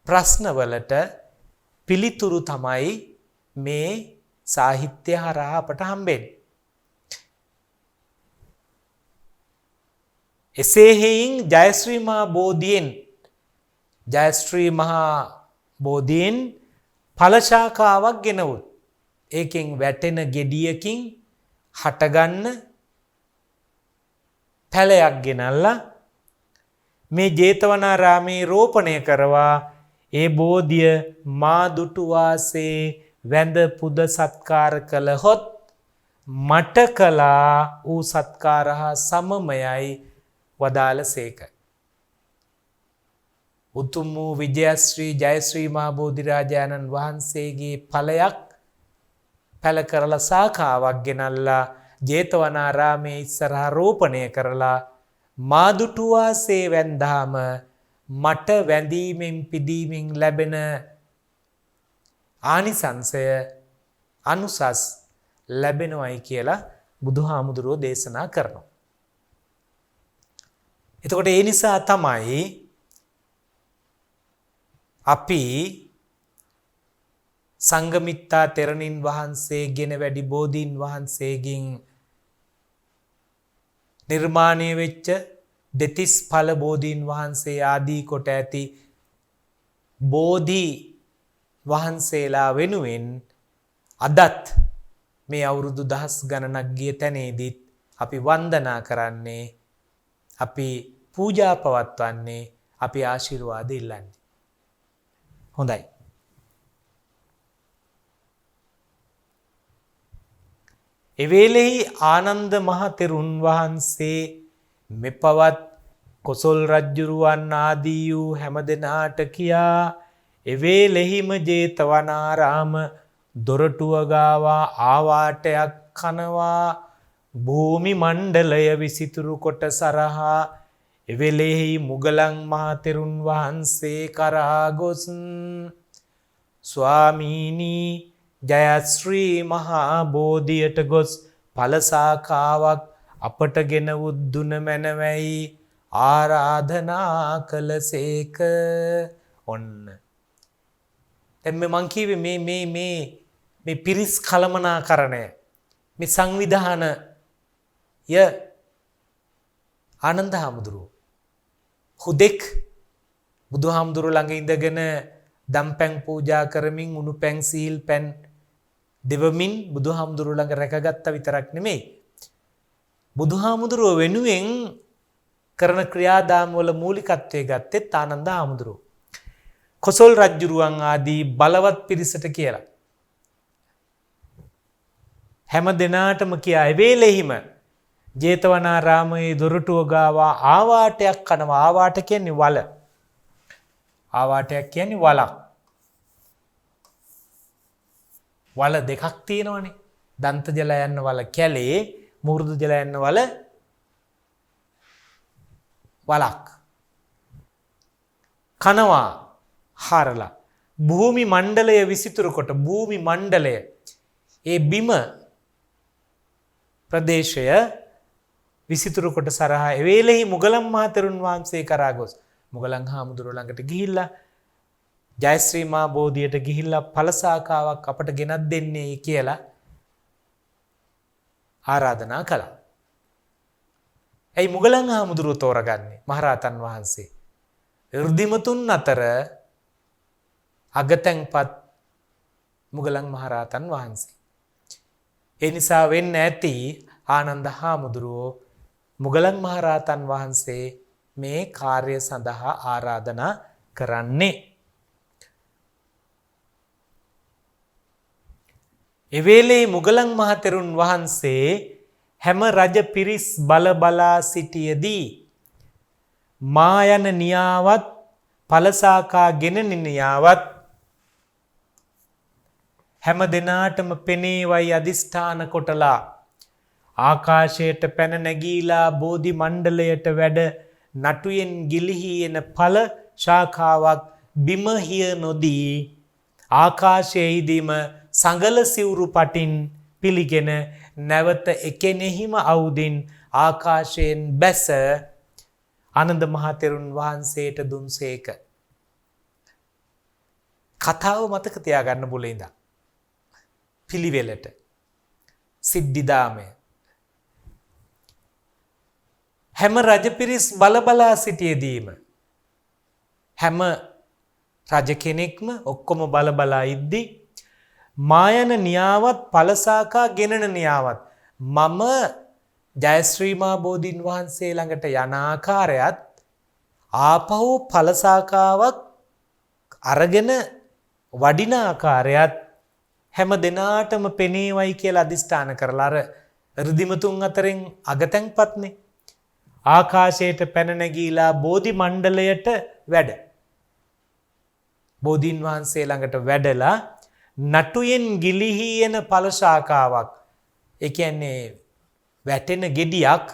ප්‍රශ්නවලට පිළිතුරු තමයි මේ සාහිත්‍ය හරහා අපට හම්බෙන්නේ. එසේ හේයින් ජයශ්‍රී මහා බෝධියෙන් ඵල ශාඛාවක් ගෙනවුත් ඒකෙන් වැටෙන ගෙඩියකින් හටගන්න පැලයක් ගෙනල්ලා මේ ජේතවනාරාමේ රෝපණය කරවා ඒ බෝධිය මා දුටු වාසේ වැඳ පුද සත්කාර කළහොත් මට කළා ඌ සත්කාර හා සමමයයි වදාළ සේක. උතුම් වූ විජයශ්‍රී ජයශ්‍රී මහා බෝධිරාජාණන් වහන්සේගේ ඵලයක් පැල කරලා ශාඛාවක් ගෙනල්ලා ජේතවනාරාමේ ඉස්සරහා රෝපණය කරලා මා දුටු වාසේ වැන්දාම මට වැඳීමෙන් පිදීමෙන් ලැබෙන ආනිසංසය අනුසස් ලැබෙනවයි කියලා බුදුහාමුදුරුවෝ දේශනා කරනවා. එතකොට ඒ නිසා තමයි අපි සංඝමිත්තා තෙරණින් වහන්සේගෙන වැඩි බෝධීන් වහන්සේගෙන් නිර්මාණය වෙච්ච දෙතිස් ඵල බෝධීන් වහන්සේ ආදී කොට ඇති බෝධි වහන්සේලා වෙනුවෙන් අදත් මේ අවුරුදු දහස් ගණනක් ගිය තැනේදීත් අපි වන්දනා කරන්නේ, අපි පූජා පවත්වන්නේ අපි ආශිර්වාද ඉල්ලන්නේ. හොඳයි. එවේලෙහි ආනන්ද මහ තෙරුන් වහන්සේ මෙපවත් කොසල් රජ්ජුරුවන් ආදී වූ හැම දෙනාට කියා එවේලෙහිම ජේතවනාරාම දොරටුව ගාවා ආවාටයක් කනවා භූමි මණ්ඩලය විසිතුරු කොට සරහා එවේලෙහි මුගලන් මහ තෙරුන් වහන්සේ කරා ගොස් ස්වාමීනි ජයශ්‍රී මහා බෝධියට ගොස් ඵලසාකාවක් අපට ගෙන උද්දුන මැනවැයි ආරාධනා කළසේක. ඔන්න දැන් මං කිව්වේ මේ පිරිස් කළමනාකරණය මේ සංවිධානය ආනන්ද හාමුදුරුවෝ හුදෙක් බුදුහාමුදුරුවෝ ළඟ ඉඳගෙන දම්පැන් පූජා කරමින් උණු පැන් සීල් පැන් දෙවමින් බුදුහාමුදුරුවෝ ළඟ රැකගත්ත විතරක් නෙමෙයි බුදුහාමුදුරුවෝ වෙනුවෙන් කරන ක්‍රියාදාම වල මූලිකත්වයේ ගත්තෙත් ආනන්ද හාමුදුරුවෝ. කොසල් රජ්ජුරුවන් ආදී බලවත් පිරිසට කියලා. හැම දිනාටම කියා එවේලෙහිම ජේතවනාරාමයේ දොරටුව ගාවා ආවාටයක් කනවා. ආවාට කියන්නේ වල. ආවාටයක් කියන්නේ වලක්. වල දෙකක් තියෙනවනේ. දන්ත ජල යන වල කැලේ, මුහුදු ජල යන වල වලක්. කනවා හරලා භූමි මණ්ඩලය විසිතුරු කොට භූමි මණ්ඩලය ඒ බිම ප්‍රදේශය විසිතුරු කොට සරහා එවේලෙහි මුගලන් මහ තෙරුන් වහන්සේ කරා ගොස් මුගලන් හාමුදුරුවෝ ළඟට ගිහිල්ලා ජයශ්‍රී මා බෝධියට ගිහිල්ලා ඵලසාකාවක් අපට ගෙනත් දෙන්නේ කියලා ආරාධනා කළා. ඇයි මුගලන් හාමුදුරුවෝ තෝරගන්නේ මහරහතන් වහන්සේ? ඍද්ධිමතුන් අතර අගතැන්පත් මුගලන් මහරහතන් වහන්සේ. ඒ නිසා වෙන්න ඇති ආනන්ද හාමුදුරුවෝ මුගලන් මහරහතන් වහන්සේ මේ කාර්ය සඳහා ආරාධනා කරන්නේ. එවේලේ මුගලන් මහ තෙරුන් වහන්සේ හැම රජ පිරිස් බලබලා සිටියදී මා යන නියාවත් ඵලසාකා ගෙනන නියාවත් හැම දිනාටම පෙනේවයි අදිෂ්ඨාන කොටලා ආකාශයට පැන නැගීලා බෝධි මණ්ඩලයට වැඩ නටුයෙන් ගිලිහි එන ඵල ශාඛාවක් බිම හිය නොදී ආකාශයේදීම සංගල සිවුරු පටින් පිළිගෙන නැවත එකෙනෙහිම අවුදින් ආකාශයෙන් බැස ආනන්ද මහ තෙරුන් වහන්සේට දුන්සේක. කතාව මතක තියාගන්න බුලේ ඉඳන් පිළිවෙලට සිද්ධිදාමය හැම රජපිරිස් බලබලා සිටියේදීම හැම රජ කෙනෙක්ම ඔක්කොම බලබලා ඉද්දි මායන නියාවත් ඵලසාකා ගෙනන නියාවත් මම ජයශ්‍රී මා බෝධීන් වහන්සේ ළඟට යන ආකාරයත් ආපහු ඵලසාකාවක් අරගෙන වඩින ආකාරයත් හැම දිනාටම පෙනේවයි කියලා අදිෂ්ඨාන කරලා අර ඍද්ධිමතුන් අතරින් අගතැන්පත්නේ ආකාශයට පැන නැගීලා බෝධි මණ්ඩලයට වැඩ බෝධීන් වහන්සේ ළඟට වැඩලා නටුයෙන් ගිලිහි එන ඵල ශාඛාවක් ඒ කියන්නේ වැටෙන ගෙඩියක්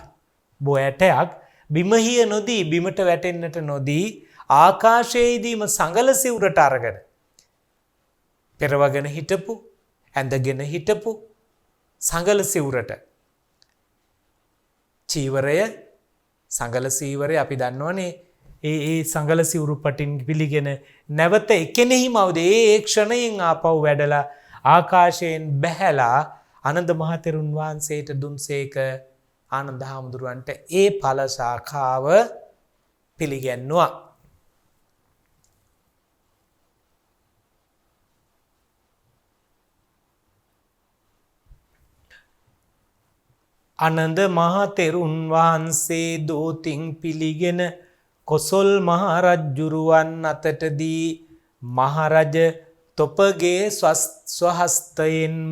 බොයටයක් බිමහිය නොදී බිමට වැටෙන්නට නොදී ආකාශයේදීම සංගල සිවුරට අරගෙන පෙරවගෙන හිටපු ඇඳගෙන හිටපු සංගල සිවුරට චීවරය සංගල සීවරය අපි දන්නවනේ ඒ සංගල සිවුරු පටින් පිළිගෙන නැවත එකෙනෙහිම අවුද ඒ ක්ෂණයෙන් ආපහු වැඩලා ආකාශයෙන් බැහැලා ආනන්ද මහ තෙරුන් වහන්සේට දුන්සේක. ආනන්ද හාමුදුරුවන්ට ඒ ඵල ශාඛාව පිළිගැන්නුවා. අනඳ මහ තෙරුන් වහන්සේ දෝතින් පිළිගෙන කොසොල් මහරජ්ජුරුවන් අතටදී මහරජ තොපගේ ස්වහස්තයෙන්ම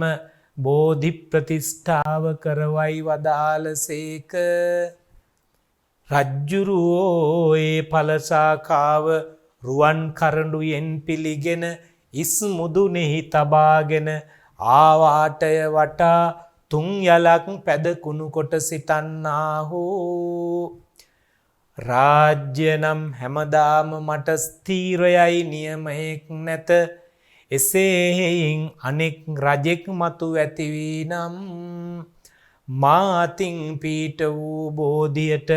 බෝධි ප්‍රතිෂ්ඨාව කරවයි වදාළසේක. රජ්ජුරුවෝ ඒ ඵලසාකාව රුවන් කරඬුයෙන් පිළිගෙන ඉස් මුදුනේහි තබාගෙන ආවාටය වටා තුන් යලක් පැදකුණු කොට සිටන්නාහු. රාජ්‍ය නම් හැමදාම මට ස්ථීරයයි නියමයක් නැත. එසේ හේයින් අනෙක් රජෙක් මතු ඇති වී නම් මා අතින් පීඨ වූ බෝධියට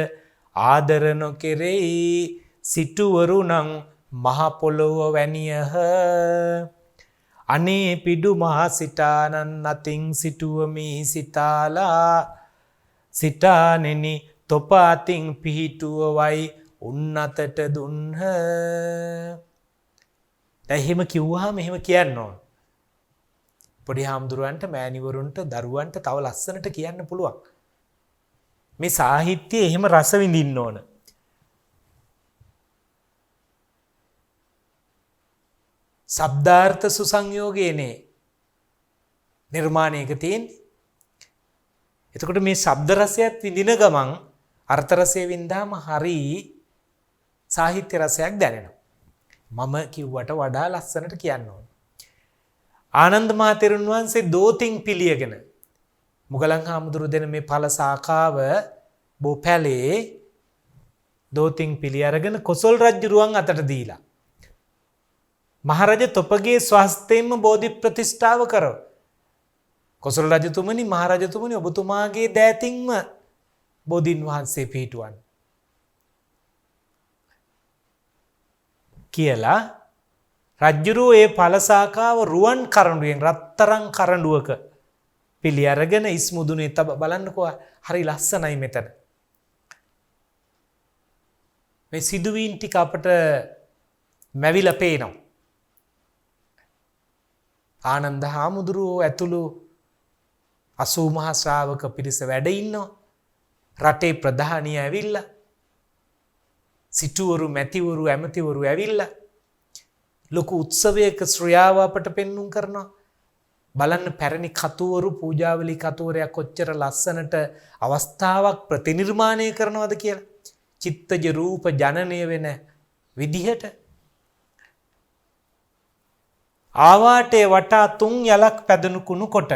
ආදර නොකෙරෙයි. සිටුවරු නම් මහ පොළොව වැනියහ. අනේ පිඩු මහ සිටානන් අතින් සිටුවමි සිතාලා. සිටානෙනි තොප අතින් පිහිටුවවයි උන්නතට දුන්හ. දැන් එහෙම කිව්වහම එහෙම කියන්න ඕන. පොඩි හාමුදුරුවන්ට මෑණිවරුන්ට දරුවන්ට තව ලස්සනට කියන්න පුළුවන්. මේ සාහිත්‍යයේ එහෙම රස විඳින්න ඕන. ශබ්දාර්ථ සුසංයෝගයනේ නිර්මාණයක තියෙන්නේ. එතකොට මේ ශබ්ද රසයත් විඳින ගමන් අර්ථ රසය වින්දාම හරි සාහිත්‍ය රසයක් දැනෙනවා. මම කිව්වට වඩා ලස්සනට කියන්න ඕන. ආනන්ද මහ තෙරුන් වහන්සේ දෝතින් පිළියගෙන මුගලන් හාමුදුරු දෙන මේ ඵල සාකාව බොපැලේ දෝතින් පිළි අරගෙන කොසල් රජුරුවන් අතට දීලා මහරජ තොපගේ ස්වහස්තයෙන්ම බෝධි ප්‍රතිෂ්ඨාව කරව. කොසල් රජතුමනි මහරජතුමනි ඔබතුමාගේ දෑතින්ම බෝධීන් වහන්සේ පිහිටුවන් කියලා රජ්ජුරුවෝ ඒ ඵලසාකාව රුවන් කරඬුවෙන් රත්තරන් කරඬුවක පිළි අරගෙන ඉස්මුදුනේ තබ බලන්නකෝ හරි ලස්සනයි මෙතන. මේ සිදුවීම් ටික අපට මැවිලා පේනවා. ආනන්ද හාමුදුරුවෝ ඇතුළු 80 මහා ශ්‍රාවක පිරිස වැඩ ඉන්නවා. රටේ ප්‍රධානිය ඇවිල්ලා සිටුවරු මැතිවරු ඇමතිවරු ඇවිල්ලා ලොකු උත්සවයක ශ්‍රියාව අපට පෙන්눔 කරනවා. බලන්න පැරණි කතුවරු පූජාවලි කතුවරයා කොච්චර ලස්සනට අවස්ථාවක් ප්‍රතිනිර්මාණය කරනවද කියලා. චිත්තජ රූප ජනනය වෙන විදිහට ආවාටය වටා තුන් යලක් පැදකුණු කොට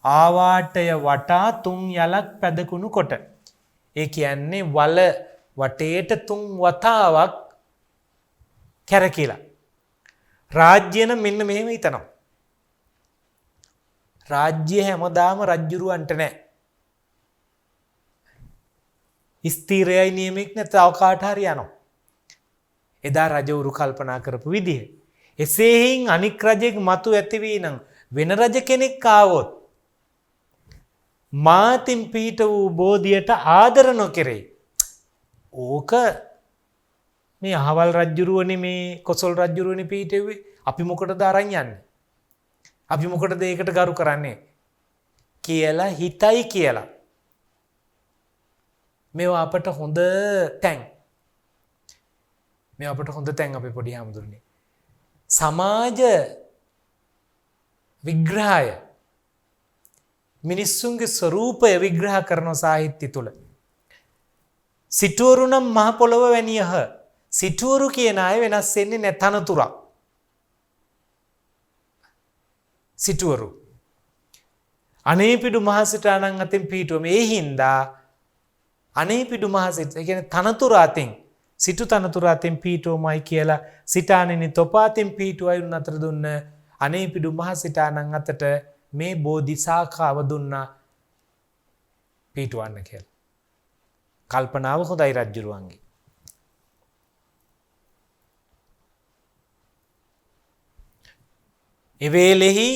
ආවාටය වටා තුන් යලක් පැදකුණු කොට ඒ කියන්නේ වල වටේට තුන් වතාවක් කැරකිලා රාජ්‍යන මෙන්න මෙහෙම හිතනවා. රාජ්‍ය හැමදාම රජ්ජුරුවන්ට නැහැ. ස්ථිරයයි නියමයක් නැත අවකාට හරි යනවා. එදා රජවරු කල්පනා කරපු විදිහ. එසේහින් අනික් රජෙක් මතු ඇති වී නම් වෙන රජ කෙනෙක් ආවොත් මාතින් පීඨ වූ බෝධියට ආදර නොකෙරේ. ඕක මේ අහවල් රජ්ජුරුවනේ මේ කොසල් රජ්ජුරුවනේ පීඨෙව්වේ. අපි මොකටද අරන් යන්නේ? අපි මොකටද ඒකට ගරු කරන්නේ කියලා හිතයි කියලා. මේවා අපට හොඳ තැන්. මේ අපට හොඳ තැන් අපේ පොඩි හාමුදුරනේ. සමාජ විග්‍රහය මිනිස්සුන්ගේ ස්වරූපය විග්‍රහ කරන සාහිත්‍ය තුල සිටුවරු නම් මහ පොළොව වැනියහ. සිටුවරු කියන අය වෙනස් වෙන්නේ නැතනතුරක්. සිටුවරු අනේපිඩු මහසිටානන් අතින් පිහිටුව මේ හින්දා අනේපිඩු මහසිට කියන්නේ තනතුර අතින් සිටු තනතුර අතින් පිහිටුවමයි කියලා සිටානෙනි තොපාතින් පිහිටුවයි උන් අතර දුන්න අනේපිඩු මහසිටානන් අතට මේ බෝධි ශාඛාව දුන්නා පිහිටවන්න කියලා. කල්පනාව හොඳයි රජ්ජුරුවන්ගේ. එවේලෙහි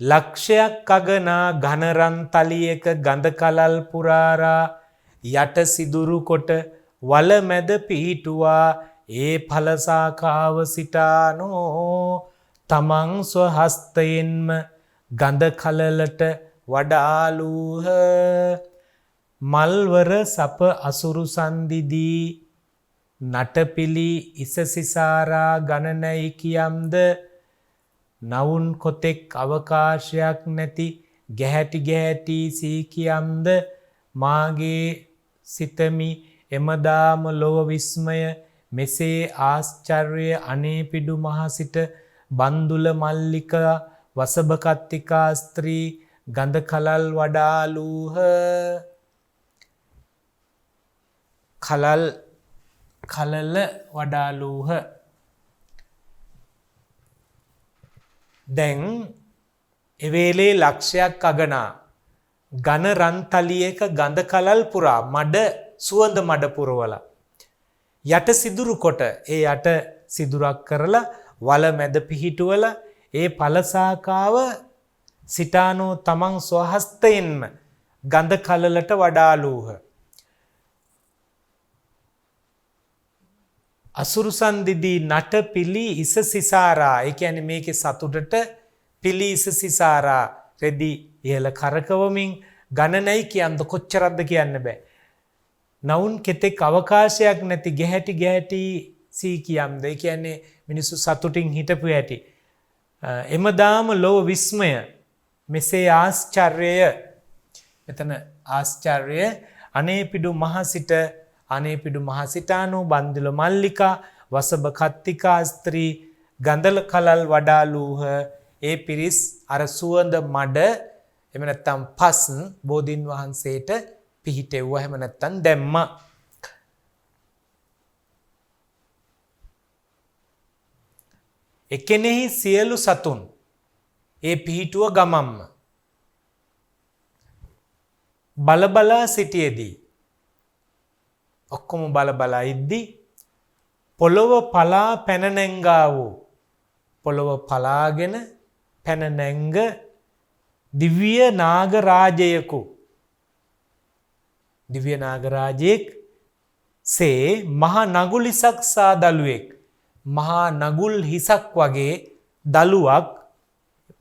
ලක්ෂයක් අගනා ඝනරන් තලියක ගඳ කලල් පුරාරා යට සිදුරු කොට වල මැද පිහිටුවා ඒ ඵලසාකාව සිටානෝ තමන් ස්වහස්තයෙන්ම ගඳ කලලට වඩාලූහ. මල්වර සප අසුරු සන්දිදී නටපිලි ඉසසිසාරා ගණනයි කියම්ද නවුන් කොතෙක් අවකාශයක් නැති ගැහැටි ගැහැටි සී කියම්ද මාගේ සිතමි එමදාම ලොව විස්මය මෙසේ ආශ්චර්ය අනේපිඩු මහසිට බන්දුල මල්ලිකා වසභකත්තිකා ස්ත්‍රී ගඳ කලල් වඩාලූහ. කලල වඩාලූහ. දැන් එවේලේ ලක්ෂයක් අගනා ඝන රන් තලියක ගඳ කලල් පුරා මඩ සුවඳ මඩ පුරවල යට සිදුරු කොට ඒ යට සිදුරක් කරලා වල මැද පිහිටුවල ඒ පලසාකාව සිටානෝ තමන් ස්වහස්තයෙන්ම ගඳ කලලට වඩාලූහ. අසුරුසන්දිදී නට පිලි ඉස සිසාරා ඒ කියන්නේ මේකේ සතුටට පිලි ඉස සිසාරා රෙදි ඉහළ කරකවමින් ගණනයි කියන්ද කොච්චරක්ද කියන්න බෑ. නවුන් කෙතෙක් අවකාශයක් නැති ගැහැටි ගැහැටි සී කියම්ද ඒ කියන්නේ මිනිස්සු සතුටින් හිටපු හැටි. එමදාම ලොව විස්මය මෙසේ ආශ්චර්යය මෙතන ආශ්චර්ය අනේපිඩු මහසිට අනේපිඩු මහසිටානෝ බන්දුල මල්ලිකා වසභ කත්තිකා ස්ත්‍රී ගඳල කලල් වඩාලූහ. ඒ පිරිස් අර සුවඳ මඩ එහෙම නැත්නම් පස් බෝධීන් වහන්සේට පිහිටෙව්වා එහෙම නැත්නම් දැම්මා. එකෙනෙහි සියලු සතුන් ඒ පිහිටුව ගමම්ම බලබලා සිටියේදී ඔක්කොම බලබලා ඉද්දි පොළොව පලා පැන නැංගා වූ පොළොව පලාගෙන පැන නැංග දිව්‍ය නාග රාජයෙකු දිව්‍ය නාග රාජයෙක් සේ මහා නගුල් හිසක් සා දළුවෙක් මහා නගුල් හිසක් වගේ දළුවක්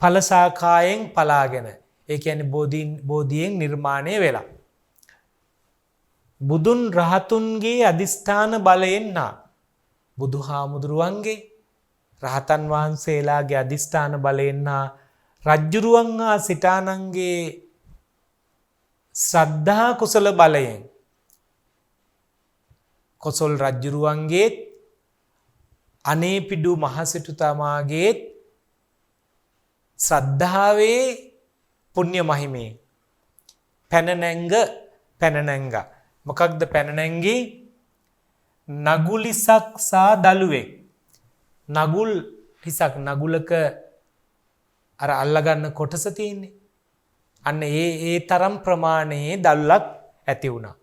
ඵලසාකායෙන් පලාගෙන ඒ කියන්නේ බෝධියෙන් නිර්මාණය වෙලා බුදුන් රහතුන්ගේ අදිස්ථාන බලයෙන් නා බුදුහාමුදුරුවන්ගේ රහතන් වහන්සේලාගේ අදිස්ථාන බලයෙන් නා රජ්ජුරුවන් හා සිටානන්ගේ ශ්‍රද්ධා කුසල බලයෙන් කොසල් රජ්ජුරුවන්ගේ අනේපිඩු මහසිටුතමාගේ ශ්‍රද්ධාවේ පුණ්‍ය මහිමේ පැන නැංගා මොකක්ද පැන නැංගී නගුල් හිසක් සා දළුවෙක් නගුල් හිසක් නගුලක අර අල්ලගන්න කොටස තියෙන්නේ අන්න ඒ තරම් ප්‍රමාණයේ දල්ලක් ඇති වුණා.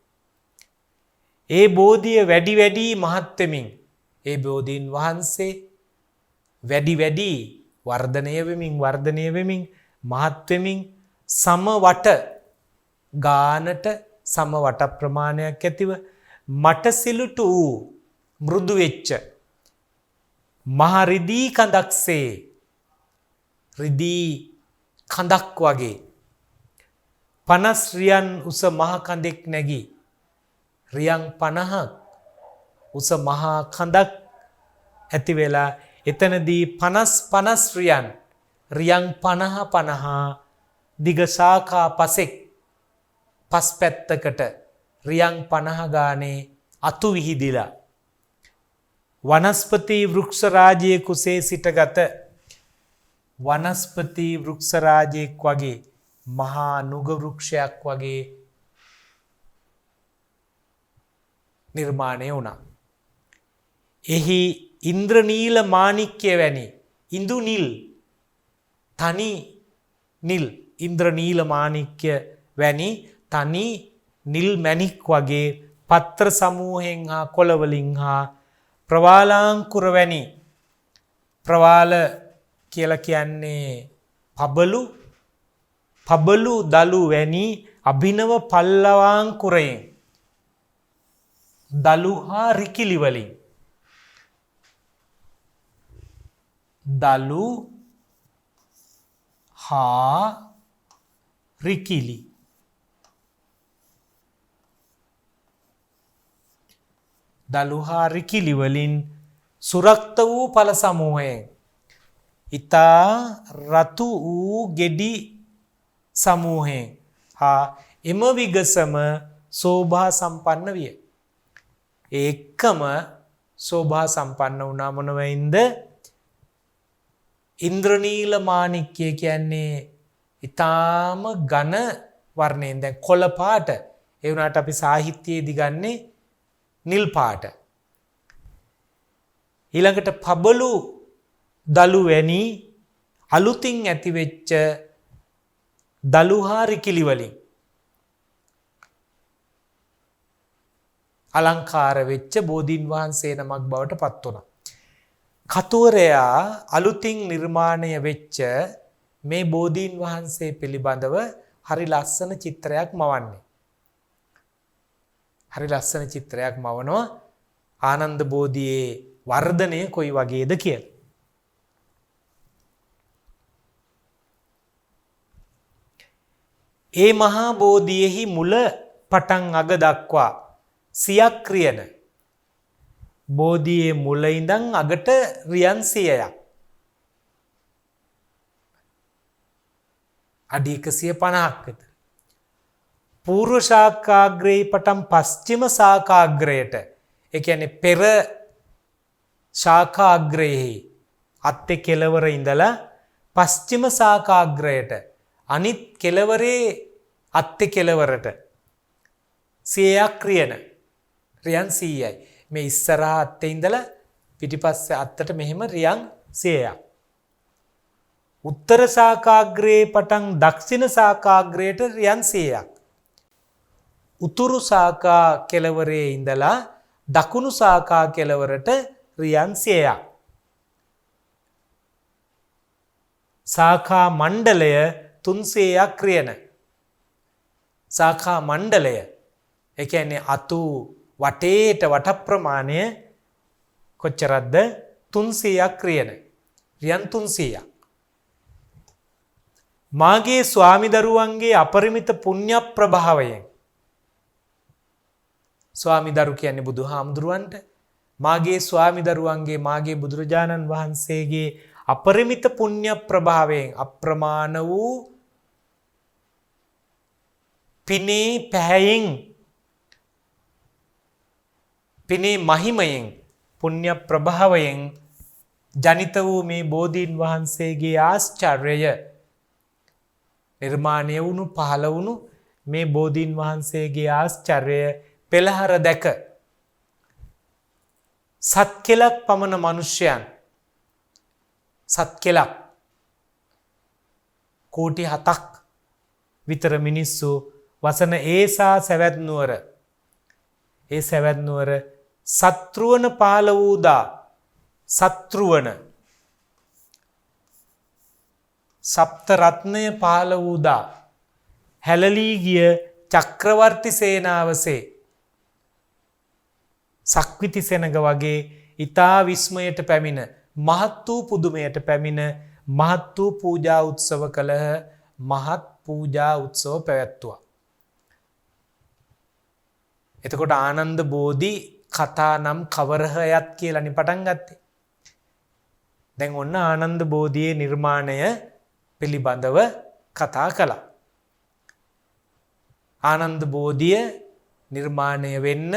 ඒ බෝධිය වැඩි වැඩි මහත් වෙමින් ඒ බෝධීන් වහන්සේ වැඩි වැඩි වර්ධනය වෙමින් මහත් වෙමින් සමවට ගානට සමවට ප්‍රමාණයක් ඇතිව මට සිලුටු වූ මෘදු වෙච්ච මහ රිදී කඳක්සේ රිදී කඳක් වගේ 50 රියන් උස මහ කඳෙක් නැගී රියන් 50ක් උස මහා කඳක් ඇති වෙලා එතනදී 50 රියන් 50 දිග ශාඛා පසෙක් පස් පැත්තකට රියන් 50 ගානේ අතු විහිදිලා වනස්පති වෘක්ෂ රාජයේ කුසේ සිටගත වනස්පති වෘක්ෂ රාජයෙක් වගේ මහා නුග වෘක්ෂයක් වගේ නිර්මාණය වුණා. එහි ඉන්ද්‍රනීල මාණික්‍ය වැනි ඉඳු නිල් තනි නිල් ඉන්ද්‍රනීල මාණික්‍ය වැනි තනි නිල් මැණික් වගේ පත්‍ර සමූහෙන් හා කොළවලින් හා ප්‍රවාලාංකුර වැනි ප්‍රවාල කියලා කියන්නේ පබලු දලු වැනි අභිනව පල්ලවාංකුරයෙන් දලු හා රිකිලි වලින් දලු හා රිකිලි. දලු හා රිකිලි වලින් සුරක්ත වූ ඵල සමූහයෙන් ඊතා රතු වූ ගෙඩි සමූහයෙන් හා එම විගසම සෝභා සම්පන්න විය. ඒකම සෝභා සම්පන්න වුණා මොන වෙයින්ද? ඉන්ද්‍රනීල මාණික්‍ය කියන්නේ ඊටාම ඝන වර්ණයෙන්, දැන් කොළ පාට, ඒ වුණාට අපි සාහිත්‍යයේදී ගන්නේ නිල් පාට. ඊළඟට පබළු දලු වැනි අලුතින් ඇතිවෙච්ච දලු හා රිකිලි වලින් අලංකාර වෙච්ච බෝධීන් වහන්සේ නමක් බවට පත් වුණා. කතුවරයා අලුතින් නිර්මාණය වෙච්ච මේ බෝධීන් වහන්සේ පිළිබඳව හරි ලස්සන චිත්‍රයක් මවන්නේ. හරි ලස්සන චිත්‍රයක් මවනවා ආනන්ද බෝධියේ වර්ධනය කොයි වගේද කියලා. ඒ මහා බෝධියෙහි මුල පටන් අග දක්වා සියක් රියන. බෝධියේ මුල ඉඳන් අගට රියන් 100ක්. අඩි 150ක් විතර. පූර්ව ශාඛාග්‍රේ පටන් පස්චිම ශාඛාග්‍රයට, ඒ කියන්නේ පෙර ශාඛාග්‍රයේ අත්ති කෙළවර ඉඳලා පස්චිම ශාඛාග්‍රයට අනිත් කෙළවරේ අත්ති කෙළවරට 100ක් රියන. රියන් 100යි. මේ ඉස්සරහා අත්තේ ඉඳලා පිටිපස්සේ අත්තට මෙහෙම රියන් 100ක්. උත්තර ශාඛාග්‍රේ පටන් දක්ෂිණ ශාඛාග්‍රයට රියන් 100ක්. උතුරු ශාඛා කෙළවරේ ඉඳලා දකුණු ශාඛා කෙළවරට රියන් 100ක්. ශාඛා මණ්ඩලය 300ක් රියන. ශාඛා මණ්ඩලය, ඒ කියන්නේ අතු වටේට වට ප්‍රමාණය කොච්චරක්ද? 300ක් රියන. රියන් 300ක්. මාගේ ස්වාමි දරුවන්ගේ අපරිමිත පුණ්‍ය ප්‍රභාවයෙන්, ස්වාමි දරු කියන්නේ බුදුහාමුදුරුවන්ට, මාගේ ස්වාමි දරුවන්ගේ, මාගේ බුදුරජාණන් වහන්සේගේ අපරිමිත පුණ්‍ය ප්‍රභාවයෙන්, අප්‍රමාණ වූ පිනේ පැහැයෙන්, පිනේ මහිමයෙන්, පුණ්‍ය ප්‍රභාවයෙන් ජනිත වූ මේ බෝධීන් වහන්සේගේ ආශ්චර්යය, නිර්මාණය වුණු පහළ වුණු මේ බෝධීන් වහන්සේගේ ආශ්චර්යය පෙළහර දැක සත්කෙලක් පමණ මිනිසයන්, සත්කෙලක් කෝටි 7ක් විතර මිනිස්සු වසන ඒසා සැවැත් නුවර, ඒ සැවැත් නුවර සත්‍රුවන පහළ වූදා, සත්‍රුවන සප්ත රත්නය පහළ වූදා, හැලලී ගිය චක්‍රවර්ති සේනාවසේ සක්විති සෙනග වගේ ඊතා විස්මයට පැමිණ, මහත් වූ පුදුමයට පැමිණ මහත් වූ පූජා උත්සව කළහ. මහත් පූජා උත්සව පැවැත්තුවා. එතකොට ආනන්ද බෝධි කතා නම් කවරහයත් කියලානේ පටන් ගත්තේ. දැන් ඔන්න ආනන්ද බෝධියේ නිර්මාණය පිළිබඳව කතා කළා. ආනන්ද බෝධිය නිර්මාණය වෙන්න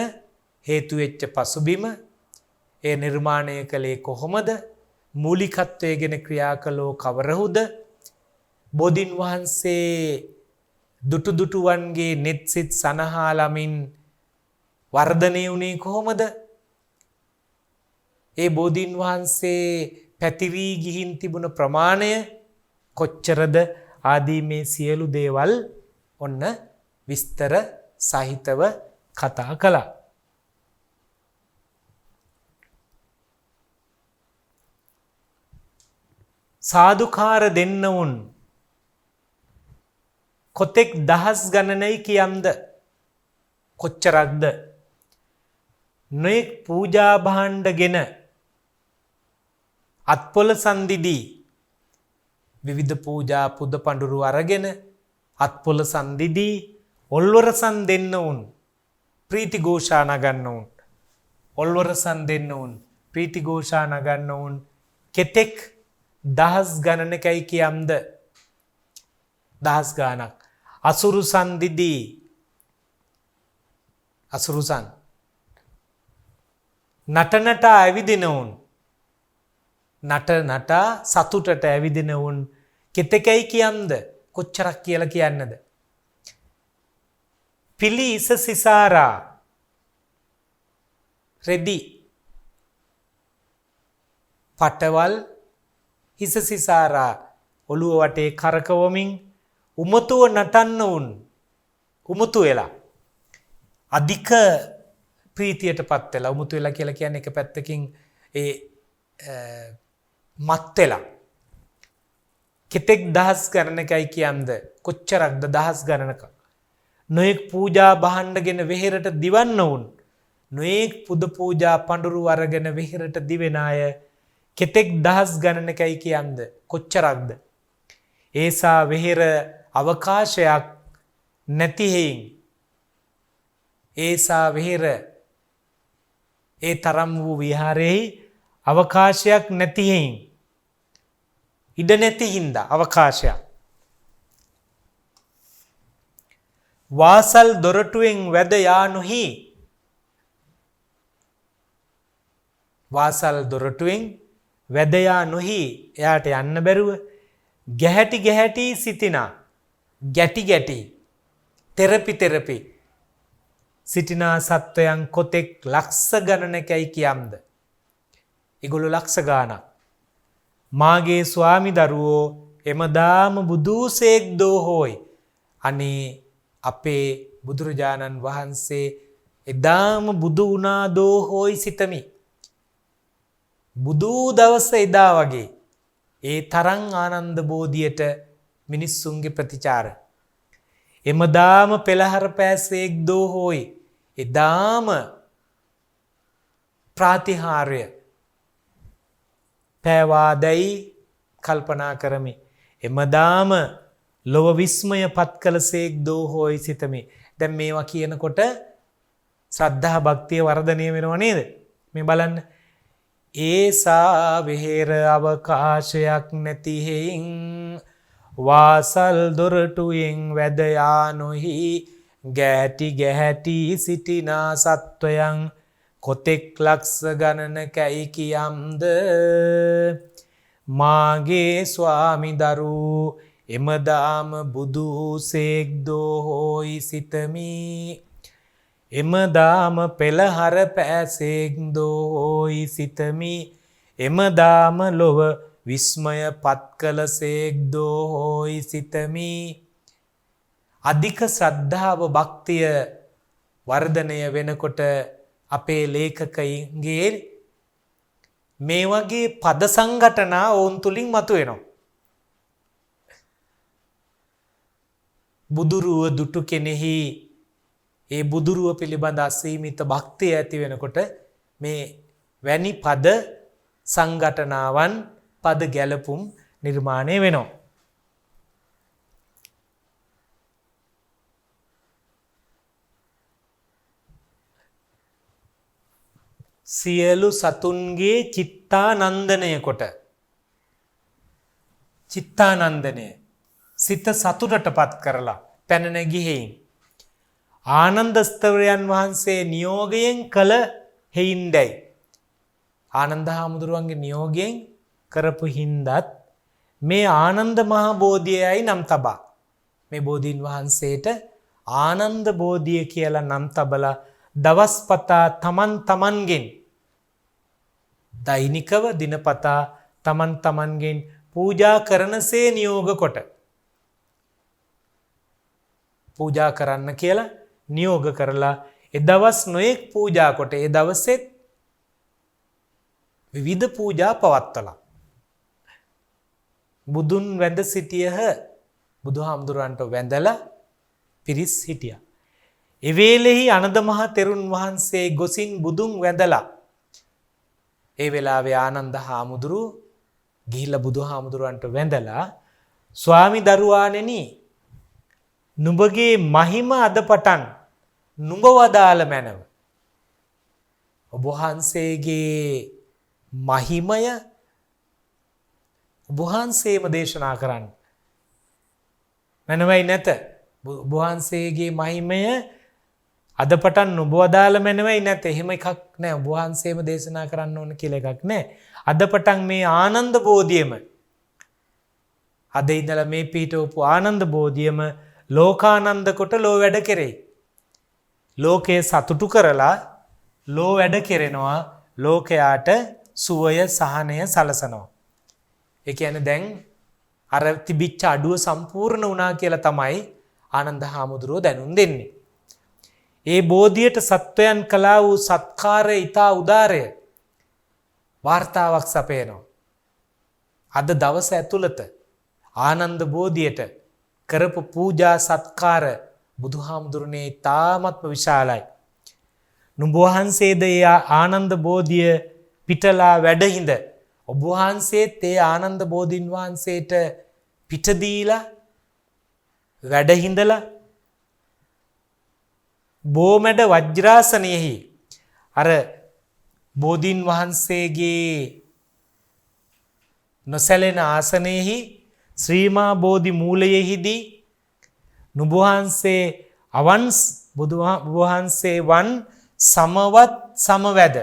හේතු වෙච්ච පසුබිම, ඒ නිර්මාණය කළේ කොහොමද, මූලිකත්වයේ ගෙන ක්‍රියා කළෝ කවරහුද, බෝධීන් වහන්සේ දුටු දුටුවන්ගේ net සිත් සනහාලමින් වර්ධනය වුණේ කොහොමද, ඒ බෝධීන් වහන්සේ පැතිරී ගිහින් තිබුණ ප්‍රමාණය කොච්චරද ආදී මේ සියලු දේවල් ඔන්න විස්තර සහිතව කතා කළා. සාදුකාර දෙන්න උන් කොතෙක් දහස් ගණනයි කියම්ද, කොච්චරක්ද? නොයෙක් පූජා භාණ්ඩගෙන අත්පොළ සන්දිදී විවිධ පූජා පුද පඬුරු අරගෙන අත්පොල සන්දිදී ඔල්වරසන් දෙන්න උන් ප්‍රීති ഘോഷා නගන්න උන් ඔල්වරසන් දෙන්න උන් ප්‍රීති ഘോഷා නගන්න උන් කෙතෙක් දහස් ගණනකයි කියම්ද දහස් ගානක් අසුරු සන්දිදී අසුරුසන් නටනට ඇවිදින උන් නට සතුටට ඇවිදින උන් කෙතෙකයි කියම්ද කොච්චරක් කියලා කියන්නද පිලි ඉස සිසාරා රෙදි පටවල් හිස සිසාරා ඔළුව වටේ කරකවමින් උමතුව නටන්න උන් උමතු වෙලා අධික ප්‍රීතියට පත් වෙලා උමතු වෙලා කියලා කියන්නේ එක පැත්තකින් ඒ මත් වෙලා කෙතෙක් දහස් ගණනකයි කියම්ද කොච්චරක්ද දහස් ගණනක නොයෙක් පූජා භාණ්ඩගෙන වෙහෙරට දිවන්න උන් නොයෙක් පුද පූජා පඬුරු අරගෙන වෙහෙරට දිවෙන අය කෙතෙක් දහස් ගණනකයි කියම්ද කොච්චරක්ද ඒසා වෙහෙර අවකාශයක් නැති හේයින් ඒසා වෙහෙර ඒ තරම් වූ විහාරෙහි අවකාශයක් නැති හේයින් ඉඩ නැති හින්දා අවකාශයක් වාසල් දොරටුවෙන් වැද යානුහි වාසල් දොරටුවෙන් වැද යානුහි එයාට යන්න බැරුව ගැහැටි සිටිනා ගැටි තෙරපි සිටිනා සත්වයන් කොතෙක් ලක්ෂ ගණනකයි කියම්ද ඒගොල්ලෝ ලක්ෂ ගාණක් මාගේ ස්වාමි දරුවෝ එමදාම බුදුසේක් දෝ හෝයි අනේ අපේ බුදුරජාණන් වහන්සේ එදාම බුදු වුණා දෝ හෝයි සිතමි බුදු දවස එදා වගේ ඒ තරම් ආනන්ද බෝධියට මිනිස්සුන්ගේ ප්‍රතිචාර එමදාම පෙළහර පෑසේක් දෝ හෝයි එදාම ප්‍රාතිහාර්ය පෑවාදැයි කල්පනා කරමි එමදාම ලොව විස්මය පත් කළසේක් දෝ හෝයි සිතමි දැන් මේවා කියනකොට ශ්‍රද්ධා භක්තිය වර්ධනය වෙනව නේද මේ බලන්න ඒසා වෙහෙර අවකාශයක් නැති හේයින් වාසල් දොරටුවෙන් වැද යානුහි ගැහැටි සිටිනා සත්වයන් කොතෙක් ලක්ෂ ගණනකයි කියම්ද මාගේ ස්වාමි දරු එමදාම බුදු සේක් දෝ හෝයි සිතමි එමදාම පෙළහර පෑසේක් දෝ හෝයි සිතමි එමදාම ලොව විස්මය පත් කළසේක් දෝ හෝයි සිතමි අධික ශ්‍රද්ධාව භක්තිය වර්ධනය වෙනකොට අපේ ලේඛකයින්ගේ මේ වගේ පද සංඝටනා ඕන් තුලින් මතුවෙනවා බුදුරුව දුටු කෙනෙහි ඒ බුදුරුව පිළිබඳ අසීමිත භක්තිය ඇති වෙනකොට මේ වැනි පද සංඝටනාවන් පද ගැලපුම් නිර්මාණය වෙනවා සියලු සතුන්ගේ චිත්තානන්දනය කොට චිත්තානන්දනය සිත සතුටටපත් කරලා පැන නැගිහින් ආනන්ද ස්තවරයන් වහන්සේ නියෝගයෙන් කළ හේින්දයි ආනන්ද හාමුදුරුවන්ගේ නියෝගයෙන් කරපු හින්දත් මේ ආනන්ද මහා බෝධියයි නම් තබා මේ බෝධීන් වහන්සේට ආනන්ද බෝධිය කියලා නම් තබලා දවස්පතා තමන්ගෙන් දෛනිකව දිනපතා තමන්ගෙන් පූජා කරනසේ නියෝග කොට පූජා කරන්න කියලා නියෝග කරලා එදවස් නොයෙක් පූජා කොට ඒ දවසෙත් විවිධ පූජා පවත්වලා බුදුන් වැඳ සිටියහ බුදුහාමුදුරන්ට වැඳලා පිරිස් හිටියා එවේලෙහි අනද මහ තෙරුන් වහන්සේ ගොසින් බුදුන් වැඳලා ඒ වෙලාවේ ආනන්ද හාමුදුරු ගිහිල්ලා බුදුහාමුදුරන්ට වැඳලා ස්වාමි දරුවාණෙනි නුඹගේ මහිම අද පටන් නුඹ වදාළ මැනව. ඔබ වහන්සේගේ මහිමය ඔබ වහන්සේම දේශනා කරන්න. මැනවයි නැත. ඔබ වහන්සේගේ මහිමය අද පටන් නුඹ වදාළ මැනවයි නැත. එහෙම එකක් නැහැ. ඔබ වහන්සේම දේශනා කරන්න ඕන කියලා එකක් නැහැ. අද පටන් මේ ආනන්ද බෝධියම අද ඉඳලා මේ පිහිටවපු ආනන්ද බෝධියම ලෝකානන්ද කොට ලෝ වැඩ කෙරෙයි. ලෝකයේ සතුටු කරලා ලෝ වැඩ කෙරෙනවා. ලෝකයාට සුවය සහනය සලසනවා. ඒ කියන්නේ දැන් අර තිබිච්ච අඩුව සම්පූර්ණ වුණා කියලා තමයි ආනන්ද හාමුදුරුවෝ දැනුම් දෙන්නේ. ඒ බෝධියට සත්වයන් කළා වූ සත්කාරය ඊතා උදාරය වාර්තාවක් සපයනවා. අද දවස ඇතුළත ආනන්ද බෝධියට කරපු පූජා සත්කාර බුදුහාමුදුරනේ තාමත්ම විශාලයි. නුඹ වහන්සේද ඒ ආනන්ද බෝධිය පිටලා වැඩහිඳ ඔබ වහන්සේත් ඒ ආනන්ද බෝධින් වහන්සේට පිට දීලා වැඩහිඳලා බෝමැඩ වජ්‍රාසනයෙහි අර බෝධින් වහන්සේගේ නොසැලෙන ආසනයෙහි ශ්‍රීමා බෝධි මූලයෙහිදී නුඹ වහන්සේ අවන්ස් බුදුවහන්සේ වන් සමවත් සමවැද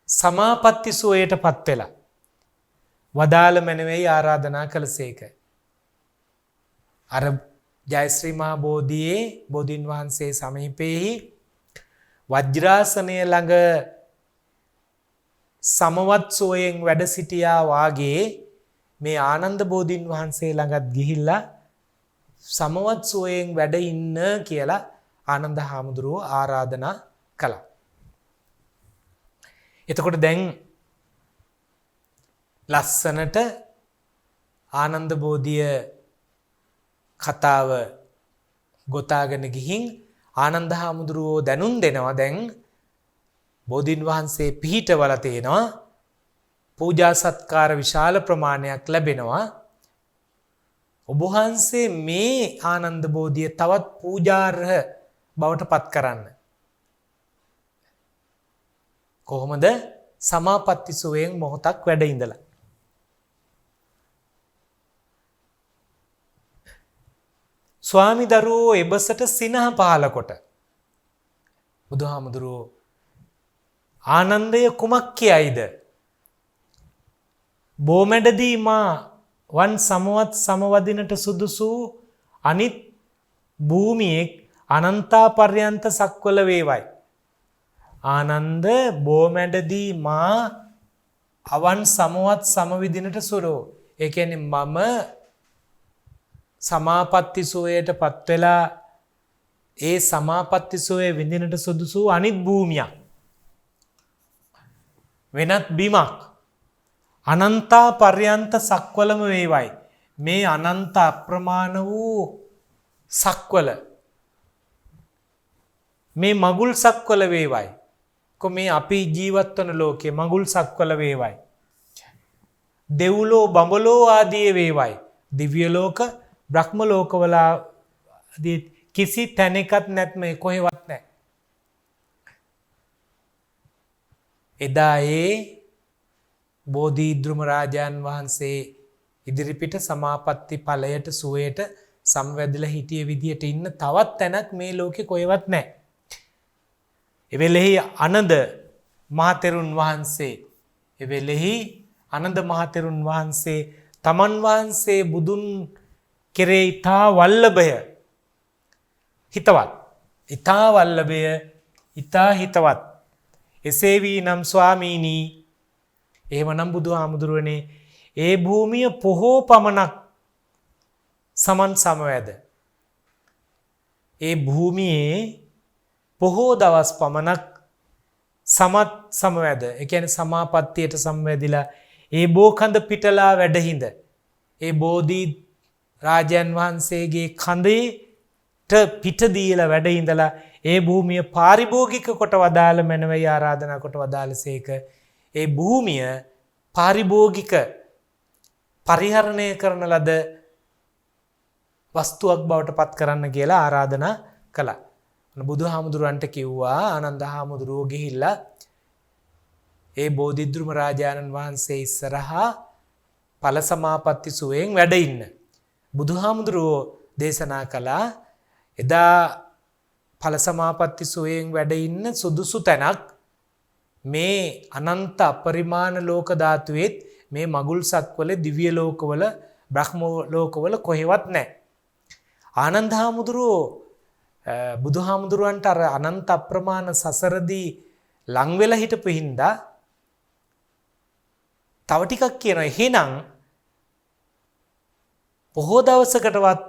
සමාපatti සෝයට පත් වෙලා වදාළ මැනවෙයි ආරාධනා කළසේක. අර ජයශ්‍රී මහා බෝධියේ බෝධින් වහන්සේ සමීපෙහි වජ්‍රාසනය ළඟ සමවත් සෝයෙන් වැඩ සිටියා වාගේ මේ ආනන්ද බෝධින් වහන්සේ ළඟත් ගිහිල්ලා සමවත් සෝයෙන් වැඩ ඉන්න කියලා ආනන්ද හාමුදුරුවෝ ආරාධනා කළා. එතකොට දැන් ලස්සනට ආනන්ද බෝධිය කතාව ගොතාගෙන ගිහින් ආනන්ද හාමුදුරුවෝ දැනුම් දෙනවා. දැන් බෝධින් වහන්සේ පිහිටවල තියෙනවා. පූජා සත්කාර විශාල ප්‍රමාණයක් ලැබෙනවා. ඔබ වහන්සේ මේ ආනන්ද බෝධිය තවත් පූජාර්හ බවට පත් කරන්න. කොහොමද? සමාපatti සුවයෙන් මොහොතක් වැඩ ඉඳලා. ස්වාමි දරුවෝ එබසට සිනහ පහල කොට බුදුහාමුදුරුවෝ ආනන්දය කුමක් කියයිද? බෝමැඩදී මා වන් සමවත් සමවදිනට සුදුසු අනිත් භූමියෙක් අනන්තා පර්යන්ත සක්වල වේවයි. ආනන්ද බෝමැඩදී මා අවන් සමවත් සමවිදිනට සුරෝ. ඒ කියන්නේ මම සමාපatti සෝයට පත් වෙලා ඒ සමාපatti සෝයේ විඳිනට සුදුසු අනිත් භූමියක් වෙනත් බිමක් අනන්තා පර්යන්ත සක්වලම වේවයි. මේ අනන්ත අප්‍රමාණ වූ සක්වල මේ මගුල් සක්වල වේවයි. මේ අපි ජීවත් වන ලෝකේ මගුල් සක්වල වේවයි. දෙව්ලෝ බඹලෝ ආදී වේවයි. දිව්‍ය ලෝක බ්‍රහ්ම ලෝකවල කිසි තැනකත් නැත්ම කොහෙවත් නැහැ. එදා ඒ බෝධීද්‍රුම රාජාන් වහන්සේ ඉදිරිපිට සමාපatti ඵලයට සුවයට සම්වැදිලා හිටිය විදියට ඉන්න තවත් තැනක් මේ ලෝකේ කොහෙවත් නැහැ. එවෙලෙහි ආනන්ද මහතෙරුන් වහන්සේ ආනන්ද මහතෙරුන් වහන්සේ තමන් වහන්සේ බුදුන් කෙරේ ඊතා වල්ලභය හිතවත් ඊතා වල්ලභය ඊතා හිතවත් එසේ වී නම් ස්වාමීනි එහෙමනම් බුදුහාමුදුරුවනේ ඒ භූමිය පොහෝ පමණක් සමන් සමවැද ඒ භූමියේ පොහෝ දවස් පමණක් සමත් සමවැද. ඒ කියන්නේ සමාපත්තියට සම්වැදිලා ඒ බෝකඳ පිටලා වැඩහිඳ ඒ බෝධි රාජයන් වහන්සේගේ කඳේට පිට දීලා වැඩ ඉඳලා ඒ භූමිය පාරිභෝගික කොට වදාළ මැනවයි ආරාධනා කොට වදාළසේක. ඒ භූමිය පාරිභෝගික පරිහරණය කරන ලද වස්තුවක් බවට පත් කරන්න කියලා ආරාධනා කළා. බුදුහාමුදුරන්ට කිව්වා ආනන්ද හාමුදුරුවෝ ගිහිල්ලා ඒ බෝධිද්‍රුම රාජානන් වහන්සේ ඉස්සරහා ඵල සමාපatti සුවයෙන් වැඩ ඉන්න. බුදුහාමුදුරුවෝ දේශනා කළා එදා ඵල සමාපatti සුවයෙන් වැඩ ඉන්න සුදුසු තැනක් මේ අනන්ත අපරිමාණ ලෝක ධාතුවේත් මේ මගුල් සක්වල දිව්‍ය ලෝකවල බ්‍රහ්ම ලෝකවල කොහෙවත් නැහැ. ආනන්ද හාමුදුරුවෝ බුදුහාමුදුරුවන්ට අර අනන්ත අප්‍රමාණ සසරදී ලං වෙලා හිටපු හින්දා තව ටිකක් කියනවා එහෙනම් බොහෝ දවසකටවත්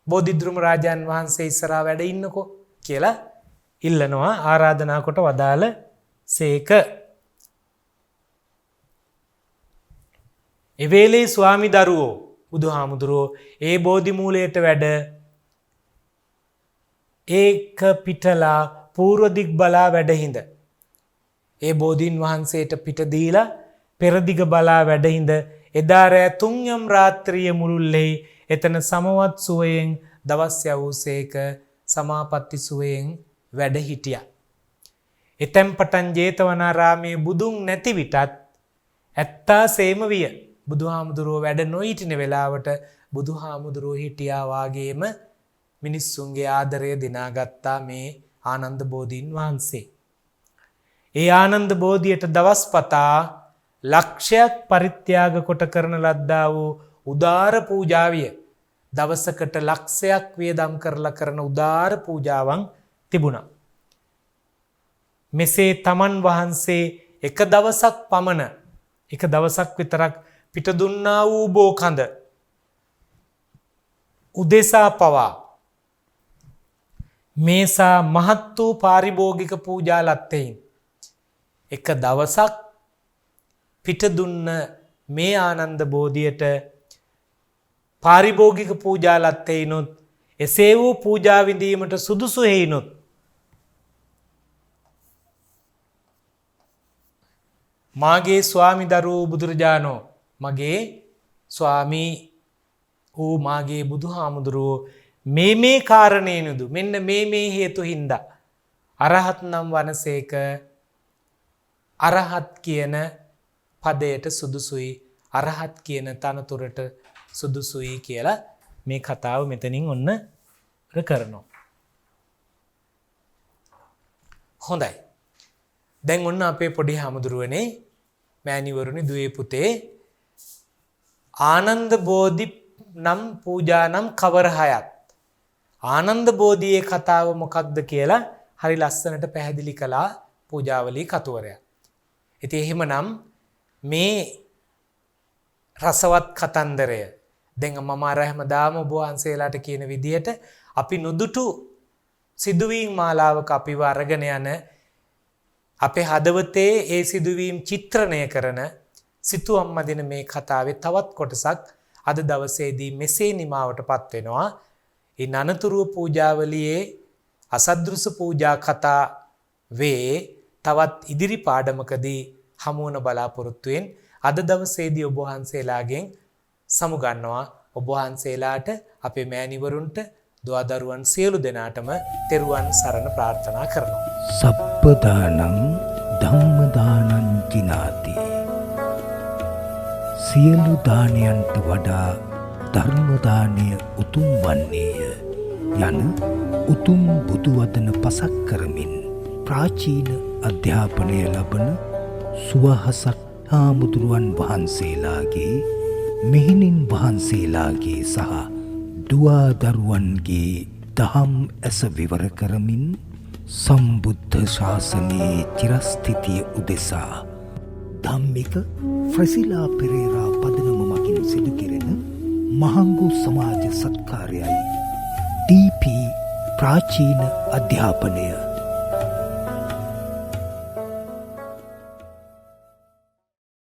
බෝධිද්‍රුම රාජාන් වහන්සේ ඉස්සරහා වැඩ ඉන්නකෝ කියලා ඉල්ලනවා ආරාධනා කොට වදාළ සේක. එවේලේ ස්වාමි දරුවෝ බුදුහාමුදුරුවෝ ඒ බෝධි මූලයට වැඩ ඒක පිටලා පූර්ව දිග් බලා වැඩහිඳ. ඒ බෝධීන් වහන්සේට පිට දීලා පෙරදිග බලා වැඩහිඳ එදා රෑ 3 යම් රාත්‍රිය මුළුල්ලේ එතන සමවත් සුවයෙන් දවස් යවූසේක සමාපatti සුවයෙන් වැඩ හිටියා. එතෙන් පටන් ජේතවනාරාමයේ බුදුන් නැති විටත් ඇත්තා සේම විය. බුදුහාමුදුරුවෝ වැඩ නොහිටින වෙලාවට බුදුහාමුදුරුවෝ හිටියා වාගේම මිනිස්සුන්ගේ ආදරය දිනාගත්තා මේ ආනන්ද බෝධීන් වහන්සේ. ඒ ආනන්ද බෝධියට දවස් පතා ලක්ෂයක් පරිත්‍යාග කොට කරන ලද්දා වූ උදාර පූජාවිය. දවසකට ලක්ෂයක් වියදම් කරලා කරන උදාර පූජාවන් තිබුණා. මෙසේ තමන් වහන්සේ එක දවසක් පමණ එක දවසක් විතරක් පිට දුන්නා වූ බෝකඳ උදෙසා පවා මේසා මහත් වූ පාරිභෝගික පූජා ලත්තෙයින් එක දවසක් පිට දුන්න මේ ආනන්ද බෝධියට පාරිභෝගික පූජා ලත්තෙයිනොත් එසේ වූ පූජා විඳීමට සුදුසු හේිනොත් මාගේ ස්වාමි දරුවෝ බුදුරජාණෝ මගේ ස්වාමී වූ මාගේ බුදුහාමුදුරුවෝ මේ කාරණේනුදු මෙන්න මේ හේතු හින්දා අරහත් නම් වනසේක අරහත් කියන පදයට සුදුසුයි අරහත් කියන තනතුරට සුදුසුයි කියලා මේ කතාව මෙතනින් ඔන්න කරනවා. හොඳයි. දැන් ඔන්න අපේ පොඩි හාමුදුරුවනේ මෑණිවරුනි දුවේ පුතේ ආනන්ද බෝධි නම් පූජා නම් කවර හයත් ආනන්ද බෝධියේ කතාව මොකක්ද කියලා හරි ලස්සනට පැහැදිලි කළා පූජාවලී කතුවරයා. ඉතින් එහෙමනම් මේ රසවත් කතන්දරය දැන් මම අර හැමදාම ඔබ වහන්සේලාට කියන විදිහට අපි නුදුටු සිදුවීම් මාලාවක අපිව අරගෙන යන අපේ හදවතේ ඒ සිදුවීම් චිත්‍රණය කරන සිතුවම් මදින මේ කතාවේ තවත් කොටසක් අද දවසේදී මෙසේ නිමාවටපත් වෙනවා. ඒ නනතුරුව පූජාවලියේ අසද්දෘස පූජා කතා වේ තවත් ඉදිරි පාඩමකදී හමුවන බලාපොරොත්තුවෙන් අද දවසේදී ඔබ වහන්සේලාගෙන් සමුගන්නවා. ඔබ වහන්සේලාට අපේ මෑණිවරුන්ට දුවදරුවන් සියලු දෙනාටම තෙරුවන් සරණ ප්‍රාර්ථනා කරනවා. සප්පදානං ධම්මදානං කිනාති. සියලු දානයන්ට වඩා ධර්ම දානය උතුම් වන්නේය යන උතුම් බුදු වදන පසක් කරමින් ප්‍රාචීන අධ්‍යාපනය ලබන සුවහසක් හාමුදුරුවන් වහන්සේලාගේ මෙහෙණින් වහන්සේලාගේ සහ දුවදරුවන්ගේ දහම් ඇස විවර කරමින් සම්බුද්ධ ශාසනයේ චිරස්ථිතිය උදෙසා ධම්මික ෆ්‍රසිලා පෙරේරා පදනම මගින් සිදු කෙරෙන මහංගු සමාජ සත්කාරයයි ඩීපී ප්‍රාචීන අධ්‍යාපනය